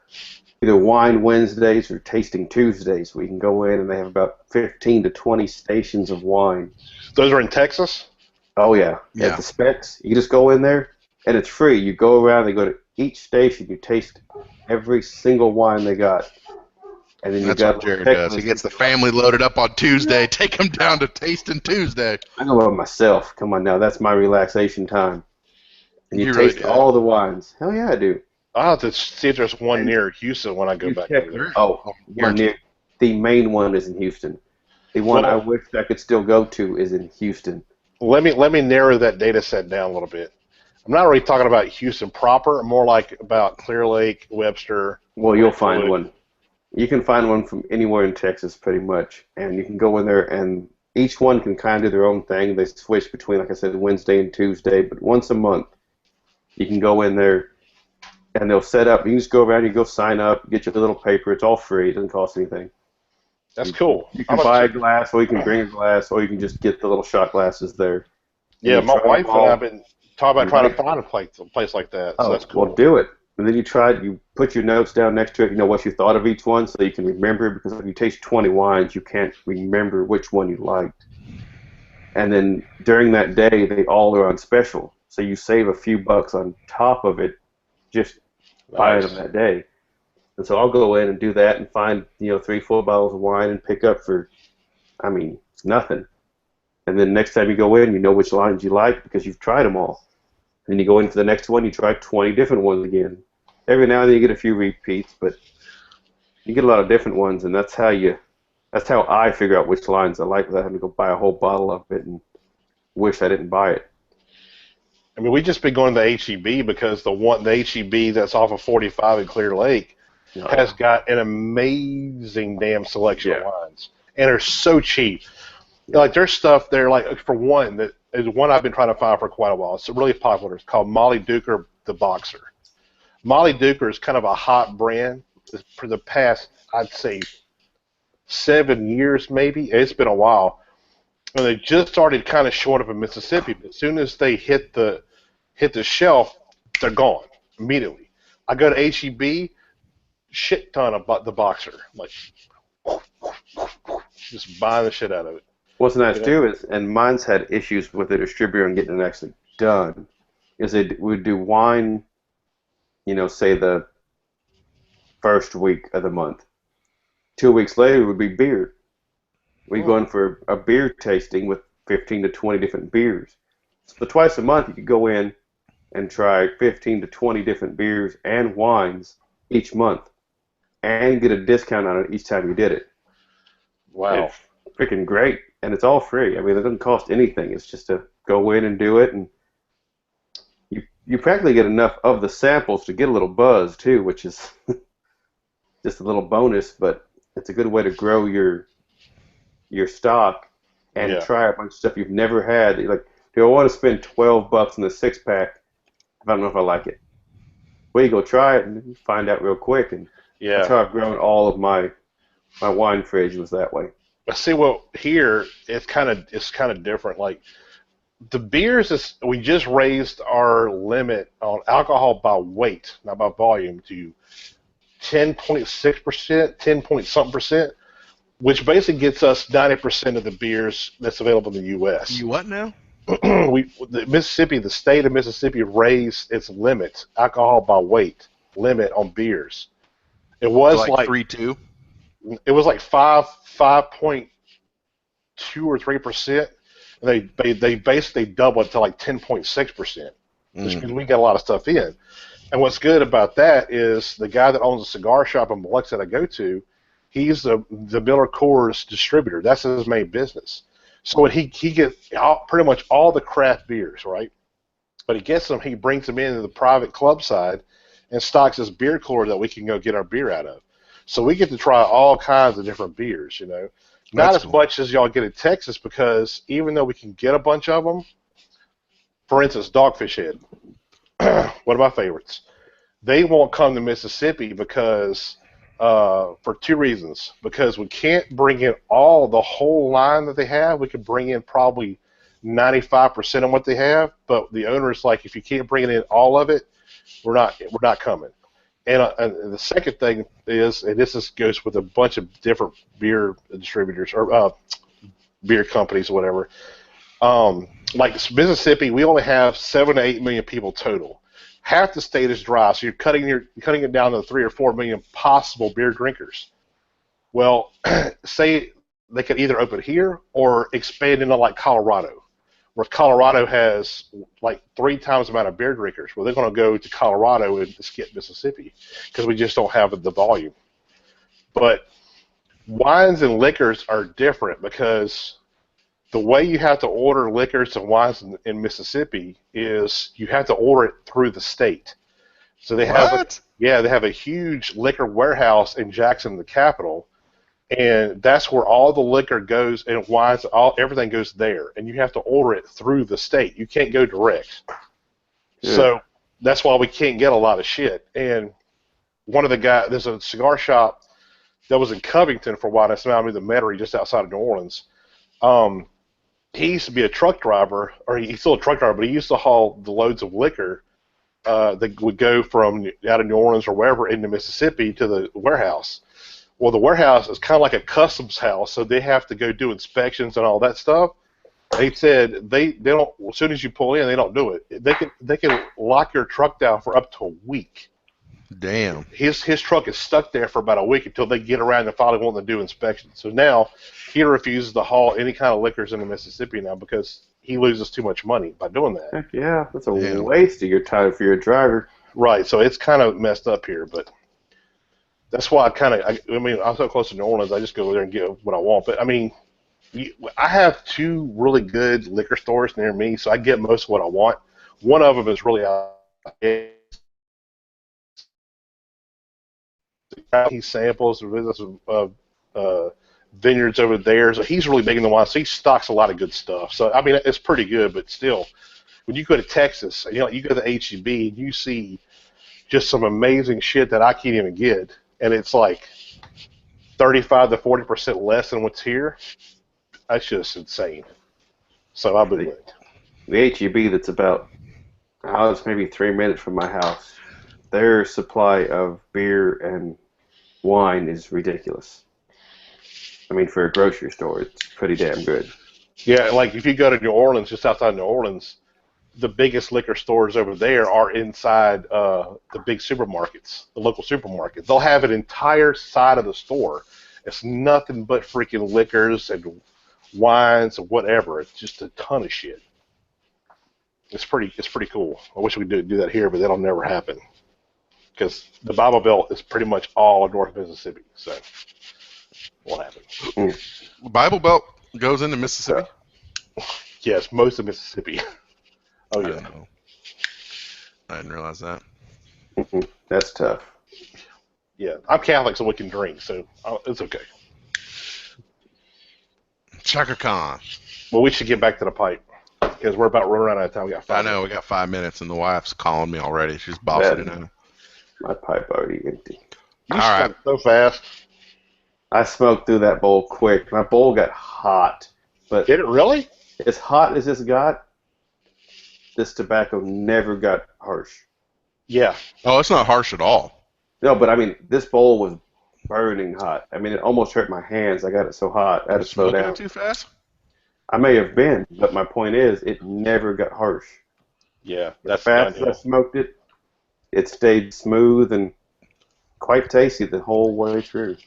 either wine Wednesdays or tasting Tuesdays where you can go in and they have about 15 to 20 stations of wine. Those are in Texas? Oh, yeah. Yeah. At the Specs, you just go in there, and it's free. You go around, they go to each station, you taste every single wine they got. And then That's you got what Jared does. He gets the family loaded up on Tuesday, take them down to Tasting Tuesday. I know about myself. Come on now, that's my relaxation time. And you really taste do. all the wines. Hell yeah, I do. I'll have to see if there's one near Houston when I go back over there. Oh, the main one is in Houston. The one I wish I could still go to is in Houston. Let me narrow that data set down a little bit. I'm not really talking about Houston proper, more like about Clear Lake, Webster. Well, you'll find one. You can find one from anywhere in Texas pretty much, and you can go in there, and each one can kind of do their own thing. They switch between, like I said, Wednesday and Tuesday, but once a month you can go in there, and they'll set up. You can just go around, you go sign up, get your little paper. It's all free. It doesn't cost anything. That's cool. You can buy a glass, or you can bring a glass, or you can just get the little shot glasses there. Yeah, my wife and I have been talking about trying to find a place like that. So that's cool. Well, do it. And then you put your notes down next to it, you know what you thought of each one so you can remember, because if you taste 20 wines, you can't remember which one you liked. And then during that day, they all are on special. So you save a few bucks on top of it just buying them that day. And so I'll go in and do that and find, 3-4 bottles of wine and pick up for, it's nothing. And then next time you go in, you know which lines you like because you've tried them all. And then you go in for the next one, you try 20 different ones again. Every now and then you get a few repeats, but you get a lot of different ones, and that's how I figure out which lines I like without having to go buy a whole bottle of it and wish I didn't buy it. We just been going to the H-E-B because the H-E-B that's off of 45 in Clear Lake has got an amazing damn selection of wines, and they're so cheap. Like there's stuff there, like for one, that is one I've been trying to find for quite a while. It's really popular. It's called Molly Duker the Boxer. Molly Duker is kind of a hot brand for the past, I'd say, 7 years maybe. It's been a while. And they just started kind of short up in Mississippi. But as soon as they hit the shelf, they're gone immediately. I go to H-E-B, shit ton of the Boxer. Like, just buying the shit out of it. What's nice too is, and mine's had issues with the distributor and getting it actually done, is they would do wine, say the first week of the month. 2 weeks later it would be beer. We go in for a beer tasting with 15 to 20 different beers. So twice a month you could go in and try 15 to 20 different beers and wines each month and get a discount on it each time you did it. Wow. It's freaking great. And it's all free. It doesn't cost anything. It's just to go in and do it, and you practically get enough of the samples to get a little buzz too, which is just a little bonus. But it's a good way to grow your stock and try a bunch of stuff you've never had. You're like, do I want to spend $12 on the 6-pack? I don't know if I like it. Well, you go try it and you find out real quick. And that's how I've grown all of my wine fridge was that way. I see. Well, here it's kind of different. Like the beers, we just raised our limit on alcohol by weight, not by volume, to 10.6%, 10-point-something%, which basically gets us 90% of the beers that's available in the U.S. You what now? The state of Mississippi raised its limit, alcohol by weight limit on beers. It was So like 3.2. it was like 5.2 or 3%. They basically doubled it to like 10.6%, which means we got a lot of stuff in. And what's good about that is the guy that owns a cigar shop in Biloxi that I go to, he's the Miller Coors distributor. That's his main business. So when he gets pretty much all the craft beers, right? But he gets them, he brings them into the private club side and stocks this beer cooler that we can go get our beer out of. So we get to try all kinds of different beers, you know. Not That's as cool. much as y'all get in Texas, because even though we can get a bunch of them, for instance, Dogfish Head, one of my favorites, they won't come to Mississippi because for two reasons. Because we can't bring in the whole line that they have. We could bring in probably 95% of what they have, but the owner is like, if you can't bring in all of it, we're not coming. And the second thing is, and goes with a bunch of different beer distributors or beer companies or whatever. Like Mississippi, we only have 7 to 8 million people total. Half the state is dry, so you're cutting it down to 3 or 4 million possible beer drinkers. Well, say they could either open here or expand into like Colorado, where Colorado has like 3 times the amount of beer drinkers. Well, they're going to go to Colorado and skip Mississippi because we just don't have the volume. But wines and liquors are different, because the way you have to order liquors and wines in Mississippi is you have to order it through the state. So they have they have a huge liquor warehouse in Jackson, the capital, and that's where all the liquor goes, and wines, everything goes there, and you have to order it through the state. You can't go direct. Yeah. So that's why we can't get a lot of shit. And one of the guys, there's a cigar shop that was in Covington for a while. That's now the Metairie, just outside of New Orleans. He used to be a truck driver, or he's still a truck driver, but he used to haul the loads of liquor that would go from out of New Orleans or wherever into Mississippi to the warehouse. Well, the warehouse is kind of like a customs house, so they have to go do inspections and all that stuff. They said they don't, as soon as you pull in, they don't do it. They can lock your truck down for up to a week. Damn. His truck is stuck there for about a week until they get around and finally want to do inspections. So now he refuses to haul any kind of liquors into Mississippi now because he loses too much money by doing that. Heck yeah, that's a waste of your time for your driver. Right, so it's kind of messed up here, but that's why I'm so close to New Orleans, I just go over there and get what I want. But I mean, I have 2 really good liquor stores near me, so I get most of what I want. One of them is really out. He samples of vineyards over there, so he's really big in the wine. So he stocks a lot of good stuff. So I mean, it's pretty good, but still, when you go to Texas, you go to HEB and you see just some amazing shit that I can't even get, and it's like 35 to 40% less than what's here. That's just insane. So I've been the HEB that's about it's maybe 3 minutes from my house. Their supply of beer and wine is ridiculous. I mean, for a grocery store, it's pretty damn good. Yeah, like if you go to New Orleans, just outside New Orleans, the biggest liquor stores over there are inside the big supermarkets, the local supermarkets. They'll have an entire side of the store. It's nothing but freaking liquors and wines and whatever. It's just a ton of shit. It's pretty cool. I wish we could do that here, but that'll never happen. Because the Bible Belt is pretty much all North Mississippi, so what happens? Bible Belt goes into Mississippi? Yes, most of Mississippi. Oh, yeah. I didn't know. I didn't realize that. That's tough. Yeah, I'm Catholic, so we can drink, so it's okay. Chaka Khan. Well, we should get back to the pipe, because we're about running out of time. We got 5 minutes. We got 5 minutes, and the wife's calling me already. She's bossing it in. My pipe already empty. You smoked so fast. I smoked through that bowl quick. My bowl got hot. But did it really? As hot as this got, this tobacco never got harsh. Yeah. Oh, it's not harsh at all. No, but I mean, this bowl was burning hot. I mean, it almost hurt my hands. I got it so hot. I had to slow down. Too fast? I may have been, but my point is, it never got harsh. Yeah. As fast as I smoked it, it stayed smooth, and quite tasty the whole way through.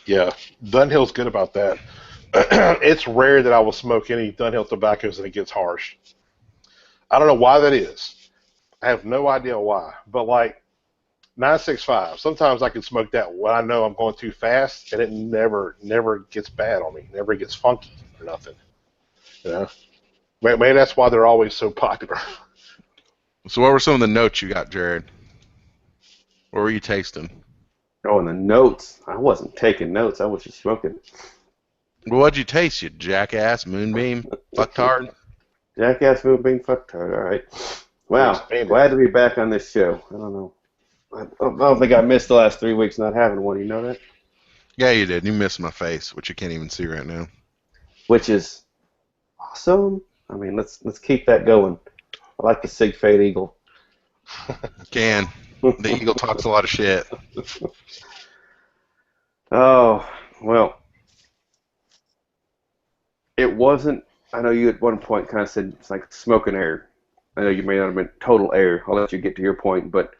Yeah, Dunhill's good about that. It's rare that I will smoke any Dunhill tobaccos and it gets harsh. I don't know why that is. I have no idea why. But like 965, sometimes I can smoke that when I know I'm going too fast, and it never gets bad on me. Never gets funky or nothing. You know, maybe that's why they're always so popular. So what were some of the notes you got, Jared? What were you tasting? Oh, and the notes. I wasn't taking notes. I was just smoking. Well, what'd you taste, you jackass, moonbeam, fucktard? Jackass Moonbeam Fucktard. All right. Wow. Glad to be back on this show. I don't know. I don't think I missed the last 3 weeks not having one. You know that? Yeah, you did. You missed my face, which you can't even see right now. Which is awesome. I mean, let's keep that going. I like the Sig Fade Eagle. Can. The eagle talks a lot of shit. Oh, well, it wasn't. I know you at one point kind of said it's like smoke and air. I know you may not have been total air. I'll let you get to your point, but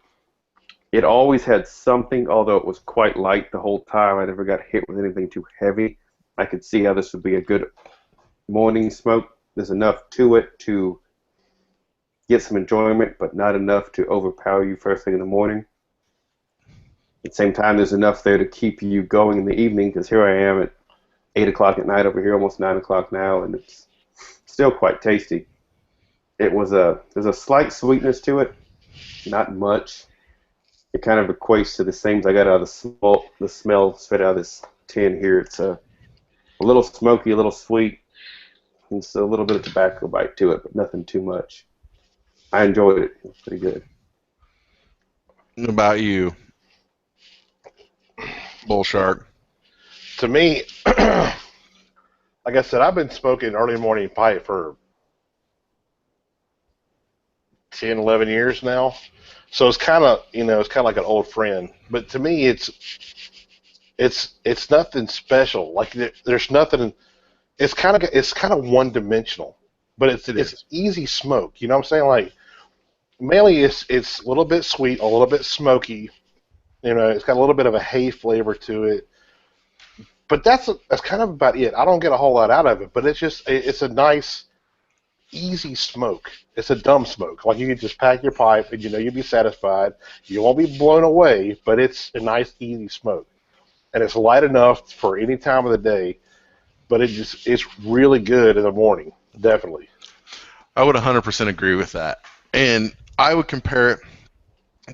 it always had something, although it was quite light the whole time. I never got hit with anything too heavy. I could see how this would be a good morning smoke. There's enough to it to get some enjoyment, but not enough to overpower you first thing in the morning. At the same time, there's enough there to keep you going in the evening, because here I am at 8 o'clock at night over here, almost 9 o'clock now, and it's still quite tasty. There's a slight sweetness to it, not much. It kind of equates to the same as I got out of the smell straight out of this tin here. It's a little smoky, a little sweet, and it's a little bit of tobacco bite to it, but nothing too much. I enjoyed it. It was pretty good. What about you, Bull Shark? To me, like I said, I've been smoking early morning pipe for 10, 11 years now. So it's kind of, like an old friend. But to me, it's nothing special. Like there's nothing. It's kind of one dimensional. But it's easy smoke. You know what I'm saying? Like mainly it's a little bit sweet, a little bit smoky. It's got a little bit of a hay flavor to it. But that's kind of about it. I don't get a whole lot out of it, but it's a nice, easy smoke. It's a dumb smoke. Like you can just pack your pipe and you'll be satisfied. You won't be blown away, but it's a nice, easy smoke. And it's light enough for any time of the day, but it's really good in the morning, definitely. I would 100% agree with that. And I would compare it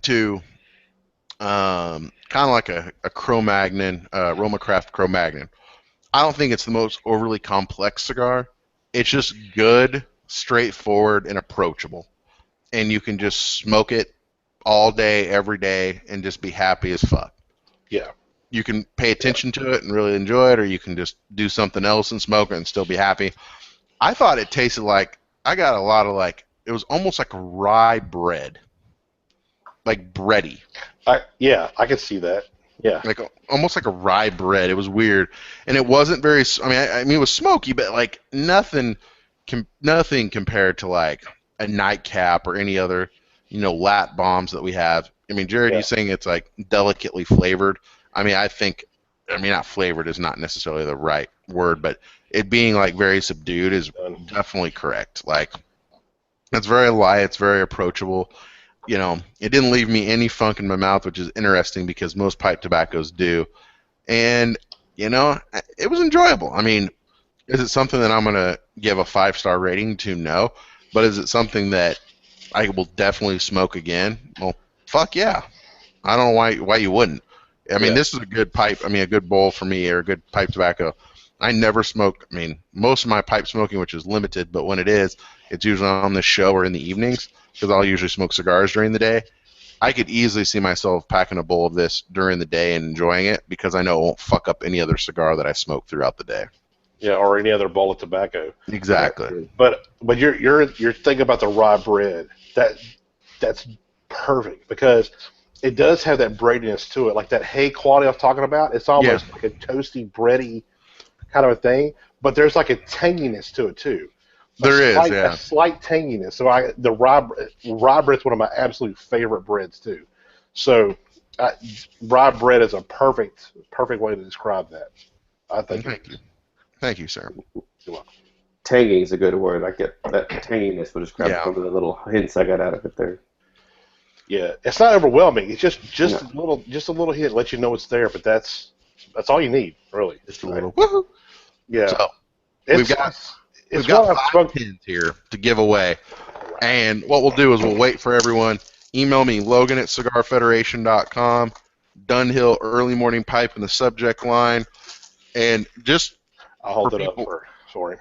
to kind of like a Cro-Magnon, Roma-Craft Cro-Magnon. I don't think it's the most overly complex cigar. It's just good, straightforward, and approachable. And you can just smoke it all day, every day, and just be happy as fuck. Yeah. You can pay attention to it and really enjoy it, or you can just do something else and smoke it and still be happy. I thought it tasted like, I got a lot of it was almost like rye bread. Like bready. I could see that. Yeah. Like almost like a rye bread. It was weird, and it wasn't very. I mean, it was smoky, but like nothing compared to like a nightcap or any other, lat bombs that we have. I mean, Jared, you saying it's like delicately flavored. I mean, not flavored is not necessarily the right word, but it being like very subdued is definitely correct. Like it's very light, it's very approachable. It didn't leave me any funk in my mouth, which is interesting because most pipe tobaccos do. And, it was enjoyable. I mean, is it something that I'm going to give a 5-star rating to? No. But is it something that I will definitely smoke again? Well, fuck yeah. I don't know why you wouldn't. I mean, this is a good a good bowl for me, or a good pipe tobacco. I never smoke. I mean, most of my pipe smoking, which is limited, but when it is, it's usually on the show or in the evenings, because I'll usually smoke cigars during the day. I could easily see myself packing a bowl of this during the day and enjoying it, because I know it won't fuck up any other cigar that I smoke throughout the day. Yeah, or any other bowl of tobacco. Exactly. But you're thinking about the rye bread. That's perfect, because it does have that breadiness to it, like that hay quality I was talking about. It's almost like a toasty, bready kind of a thing, but there's like a tanginess to it too. A slight tanginess. So the rye bread's one of my absolute favorite breads too. So Rye bread is a perfect way to describe that. I think. Thank you, sir. You're welcome. Tangy is a good word. I get that tanginess would describe Yeah. some of the little hints I got out of it there. Yeah, it's not overwhelming. It's just No. a little hint, let you know it's there. But that's all you need, really. Just a little woohoo. Yeah. So It's, we've got it's what what I've 5 smoked. pins here to give away. And what we'll do is we'll wait for everyone. Email me, Logan at cigarfederation.com, Dunhill early morning pipe in the subject line. And just I'll hold for it up people- for him.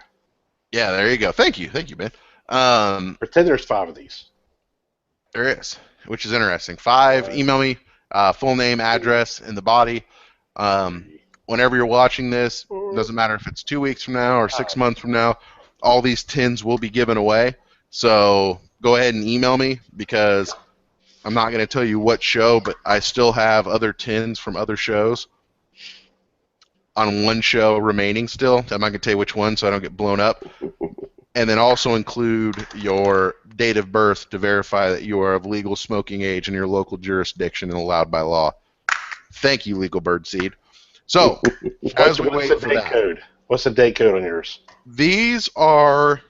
Yeah, there you go. Thank you, man. Pretend there's 5 of these. There is, which is interesting. 5, Right. email me, full name, address, in the body. Whenever you're watching this, doesn't matter if it's 2 weeks from now or 6 months from now, all these tins will be given away. So go ahead and email me because I'm not going to tell you what show, but I still have other tins from other shows on one show remaining still. I'm not going to tell you which one so I don't get blown up. And then also include your date of birth to verify that you are of legal smoking age in your local jurisdiction and allowed by law. Thank you, Legal Birdseed. So, as we What's wait the for date that, code? What's the date code on yours? these are,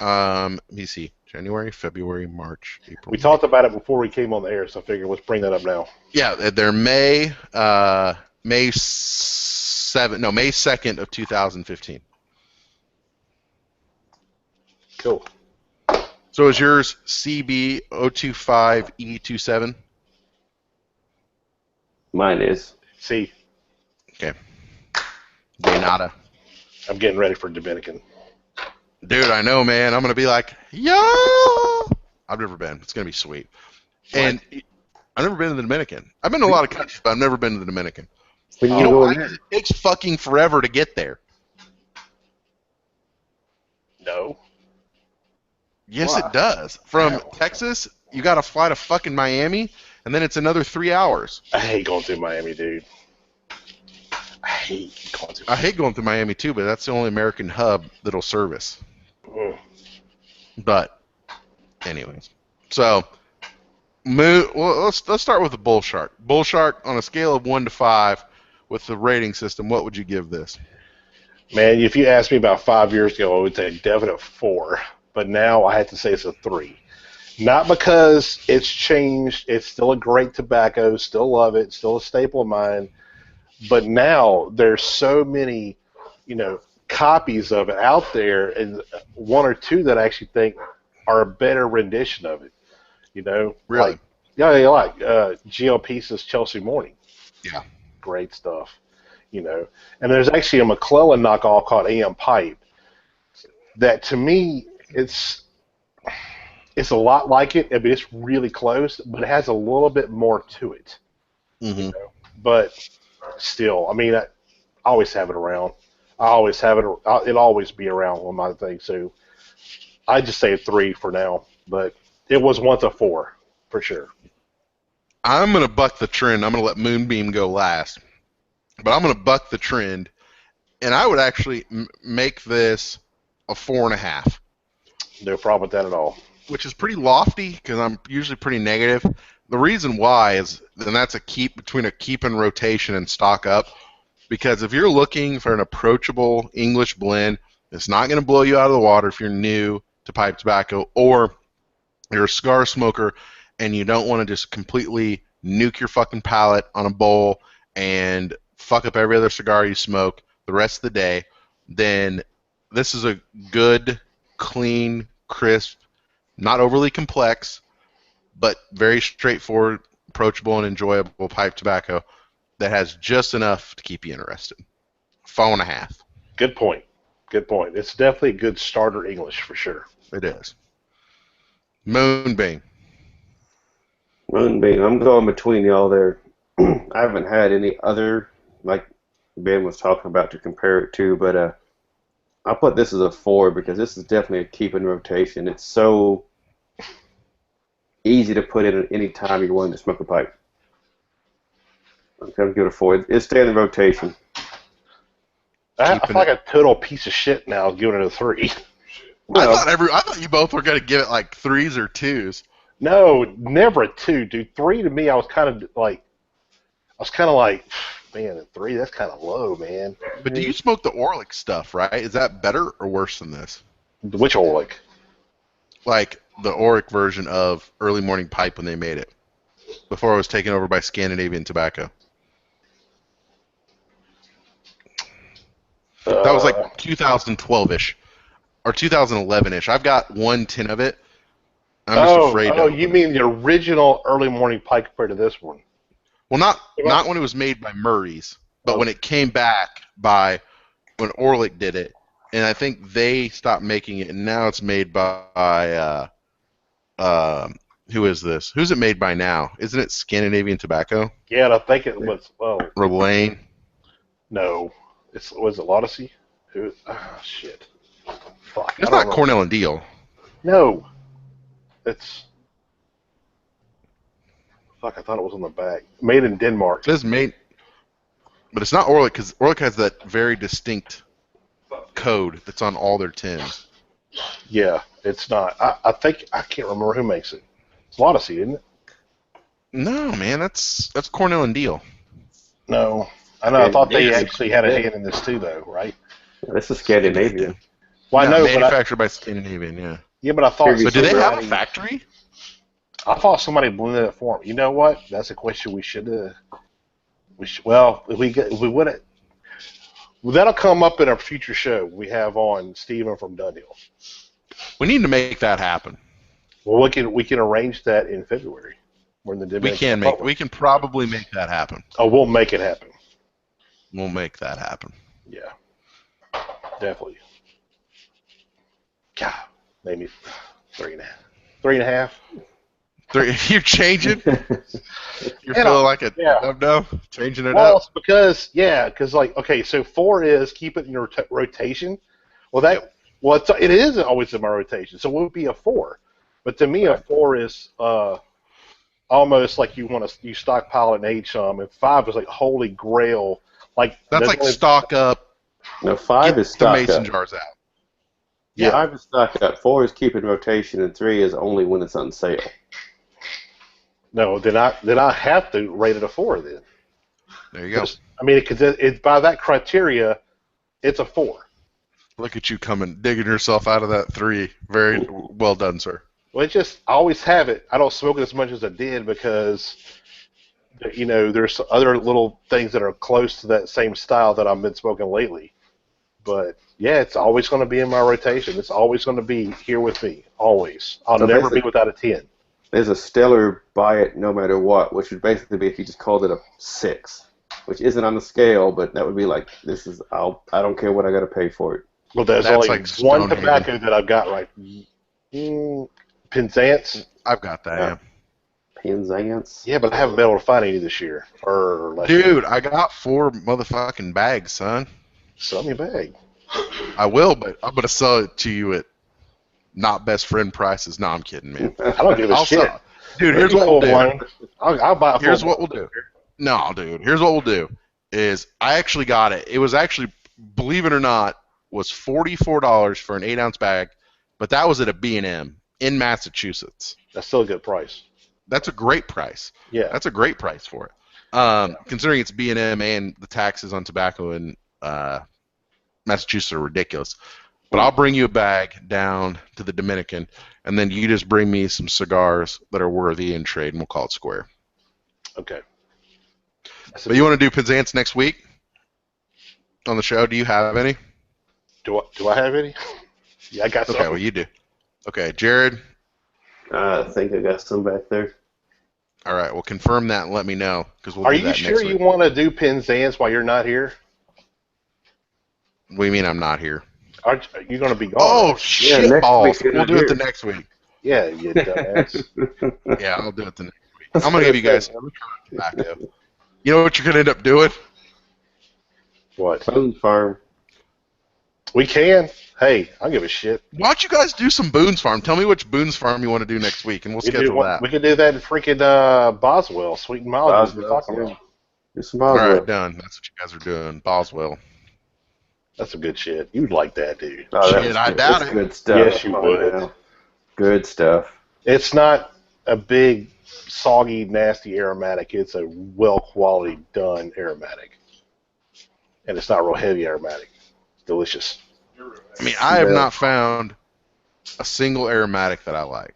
let me see, January, February, March, April. We talked about it before we came on the air, so I figured let's bring that up now. Yeah, they're May 2nd of 2015. Cool. So is yours CB025E27? Mine is. See, Okay. De nada. I'm getting ready for Dominican. Dude, I know, man. I'm going to be like, yeah. I've never been. It's going to be sweet. And I've never been to the Dominican. I've been to a lot of countries, but I've never been to the Dominican. When You you know go why? in there. 'Cause it takes fucking forever to get there. No. Yes, Why? it does. From Wow. Texas, you got to fly to fucking Miami, and then it's another 3 hours. I hate going through Miami, dude. I hate going through I hate going through Miami too, but that's the only American hub that'll service. Mm. But, anyways, so well, let's start with the Bull Shark. Bull Shark on a scale of 1 to 5, with the rating system, what would you give this? Man, if you asked me about 5 years ago, I would say a definite 4. But now I have to say it's a 3. Not because it's changed. It's still a great tobacco. Still love it. Still a staple of mine. But now there's so many, copies of it out there, and 1 or 2 that I actually think are a better rendition of it. Really? Like GLP's Chelsea Morning. Yeah. Great stuff. And there's actually a McClellan knockoff called AM Pipe that, to me, it's a lot like it. I mean, it's really close, but it has a little bit more to it. Mm-hmm. But still, I mean, I always have it around. I always have it. It'll always be around on my thing. So I just say a 3 for now. But it was once a 4 for sure. I'm going to buck the trend. I'm going to let Moonbeam go last. But I'm going to buck the trend, and I would actually make this a 4.5. No problem with that at all. Which is pretty lofty because I'm usually pretty negative. The reason why is, and that's between a keep and rotation and stock up, because if you're looking for an approachable English blend, it's not going to blow you out of the water if you're new to pipe tobacco, or you're a cigar smoker and you don't want to just completely nuke your fucking palate on a bowl and fuck up every other cigar you smoke the rest of the day, then this is a good, clean, crisp, not overly complex, but very straightforward, approachable, and enjoyable pipe tobacco that has just enough to keep you interested. 4.5. Good point. Good point. It's definitely a good starter English for sure. It is. Moonbeam. Moonbeam. I'm going between y'all there. I haven't had any other, like Ben was talking about, to compare it to, but I'll put this as a 4 because this is definitely a keep in rotation. It's so easy to put in at any time you're wanting to smoke a pipe. I'm going to give it a 4. It's staying in rotation. I feel like a total piece of shit now giving it a 3. Well, I thought you both were going to give it like 3s or 2s. No, never a 2, dude. 3 to me, I was kind of like, was kind of like, man, at 3, that's kind of low, man. But do you smoke the Orlick stuff, right? Is that better or worse than this? Which Orlick? Like the Oric version of Early Morning Pipe when they made it, before it was taken over by Scandinavian Tobacco. That was like 2012-ish or 2011-ish. I've got 1 tin of it. I'm just afraid. Oh, you mean the original Early Morning Pie compared to this one? Well, not when it was made by Murray's, but when it came back by when Orlick did it, and I think they stopped making it, and now it's made by who is this? Who's it made by now? Isn't it Scandinavian Tobacco? Yeah, and I think it was. Oh, Relane? no, was it Lodyssey? Who? Oh, shit. Fuck. It's not Cornell and Deal. No, it's. Fuck, I thought it was on the back. Made in Denmark. It says made, but it's not Orlick because Orlick has that very distinct code that's on all their tins. Yeah, it's not. I think I can't remember who makes it. It's Lodyssey, isn't it? No, man, that's Cornell and Deal. No, I know. I thought they actually had a hand in this too, though, right? This is Scandinavian. Well, I know, manufactured by Scandinavian. Yeah. Yeah, but I thought. But do they have a factory? I thought somebody blended it for them. You know what? That's a question we should have. Well, if we would have. Well, that'll come up in a future show we have on Steven from Dunhill. We need to make that happen. Well, we can arrange that in February. When the We can probably make that happen. Oh, we'll make it happen. We'll make that happen. Yeah, definitely. God, maybe 3.5. 3.5. You're changing? You're feeling like a no, changing it well, up? It's because like, okay, so 4 is keep it in your rotation. Well, it is always in my rotation, so it would be a 4. But to me, a 4 is almost like you stockpile and age some, and 5 is like holy grail. Like that's like stock up. No, 5 is stock the mason up. jars out. Yeah, 5 is stock up. 4 is keep in rotation, and 3 is only when it's on sale. No, then I have to rate it a 4 then. There you go. I mean, because it's by that criteria, it's a 4. Look at you digging yourself out of that 3. Very well done, sir. Well, I always have it. I don't smoke it as much as I did because, there's other little things that are close to that same style that I've been smoking lately. But yeah, it's always going to be in my rotation. It's always going to be here with me. Always. I'll never be without a 10. There's a stellar buy it no matter what, which would basically be if you just called it a 6, which isn't on the scale, but that would be like, I don't care what I got to pay for it. Well, there's only like one tobacco that I've got right. Penzance. I've got that, yeah. Penzance? Yeah, but I haven't been able to find any this year. Dude, I got 4 motherfucking bags, son. Sell me a bag. I will, but I'm going to sell it to you at not best friend prices. No, I'm kidding, man. I don't give a shit. Dude, here's what we'll do. I'll buy a Here's what we'll do. No, dude, here's what we'll do. Is I actually got it. It was actually, believe it or not, was $44 for an 8-ounce bag, but that was at a B&M in Massachusetts. That's still a good price. That's a great price. Yeah. That's a great price for it. Considering it's B&M and the taxes on tobacco in Massachusetts are ridiculous. But I'll bring you a bag down to the Dominican, and then you just bring me some cigars that are worthy in trade, and we'll call it square. Okay. But you want to do Penzance next week on the show? Do you have any? Do I have any? Yeah, I got some. Okay, well, you do. Okay, Jared? I think I got some back there. All right, well, confirm that and let me know, because we'll Are do you that sure next you week. want to do Penzance while you're not here? What do you mean I'm not here? Are you going to be gone? Oh, shit next balls. week We'll do it the next week. Yeah, you dumbass. Yeah, I'll do it the next week. I'm going to give you guys tobacco. You know what you're going to end up doing? What? Bone Farm. We can. Hey, I don't give a shit. Why don't you guys do some Boone's Farm? Tell me which Boone's Farm you want to do next week, and we'll schedule that. We could do that in freaking Boswell, Sweet and Mild. Do some All Boswell. right, done. That's what you guys are doing. Boswell. That's some good shit. You'd like that, dude. Oh, Shit, I doubt That's it. good stuff. Yes, you would. Yeah. Good stuff. It's not a big soggy, nasty aromatic. It's a well quality done aromatic, and it's not real heavy aromatic. It's delicious. I mean, I have not found a single aromatic that I like.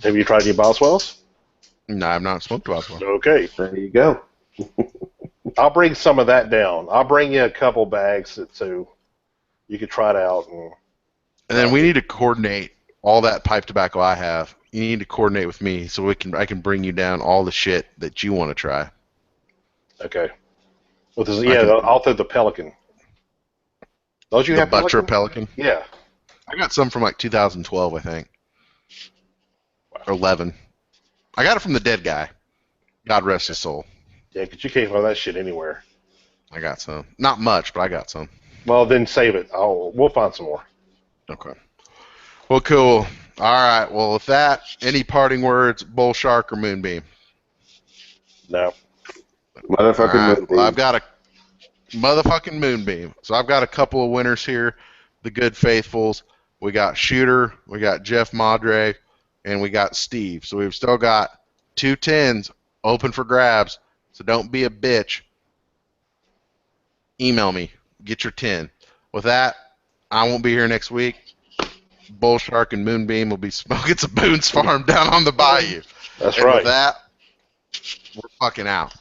Have you tried any Boswells? No, I've not smoked Boswell. Okay, There you go. I'll bring some of that down. I'll bring you a couple bags so you can try it out. And then we need to coordinate all that pipe tobacco I have. You need to coordinate with me so I can bring you down all the shit that you want to try. Okay. Well, I'll throw the Pelican. Don't you have Buttra Pelican? Yeah. I got some from like 2012, I think. Or 11. I got it from the dead guy. God rest his soul. Yeah, because you can't find that shit anywhere. I got some. Not much, but I got some. Well, then save it. We'll find some more. Okay. Well, cool. All right. Well, with that, any parting words, Bull Shark or Moonbeam? No. Motherfucking Right. Moonbeam. Well, I've got a motherfucking Moonbeam. So I've got a couple of winners here. The good faithfuls. We got Shooter, we got Jeff Madre, and we got Steve. So we've still got 2 10s open for grabs. So don't be a bitch. Email me. Get your 10. With that, I won't be here next week. Bull Shark and Moonbeam will be smoking some Boone's Farm down on the bayou. That's and right. With that, we're fucking out.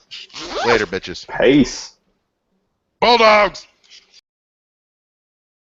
Later, bitches. Peace. Bulldogs!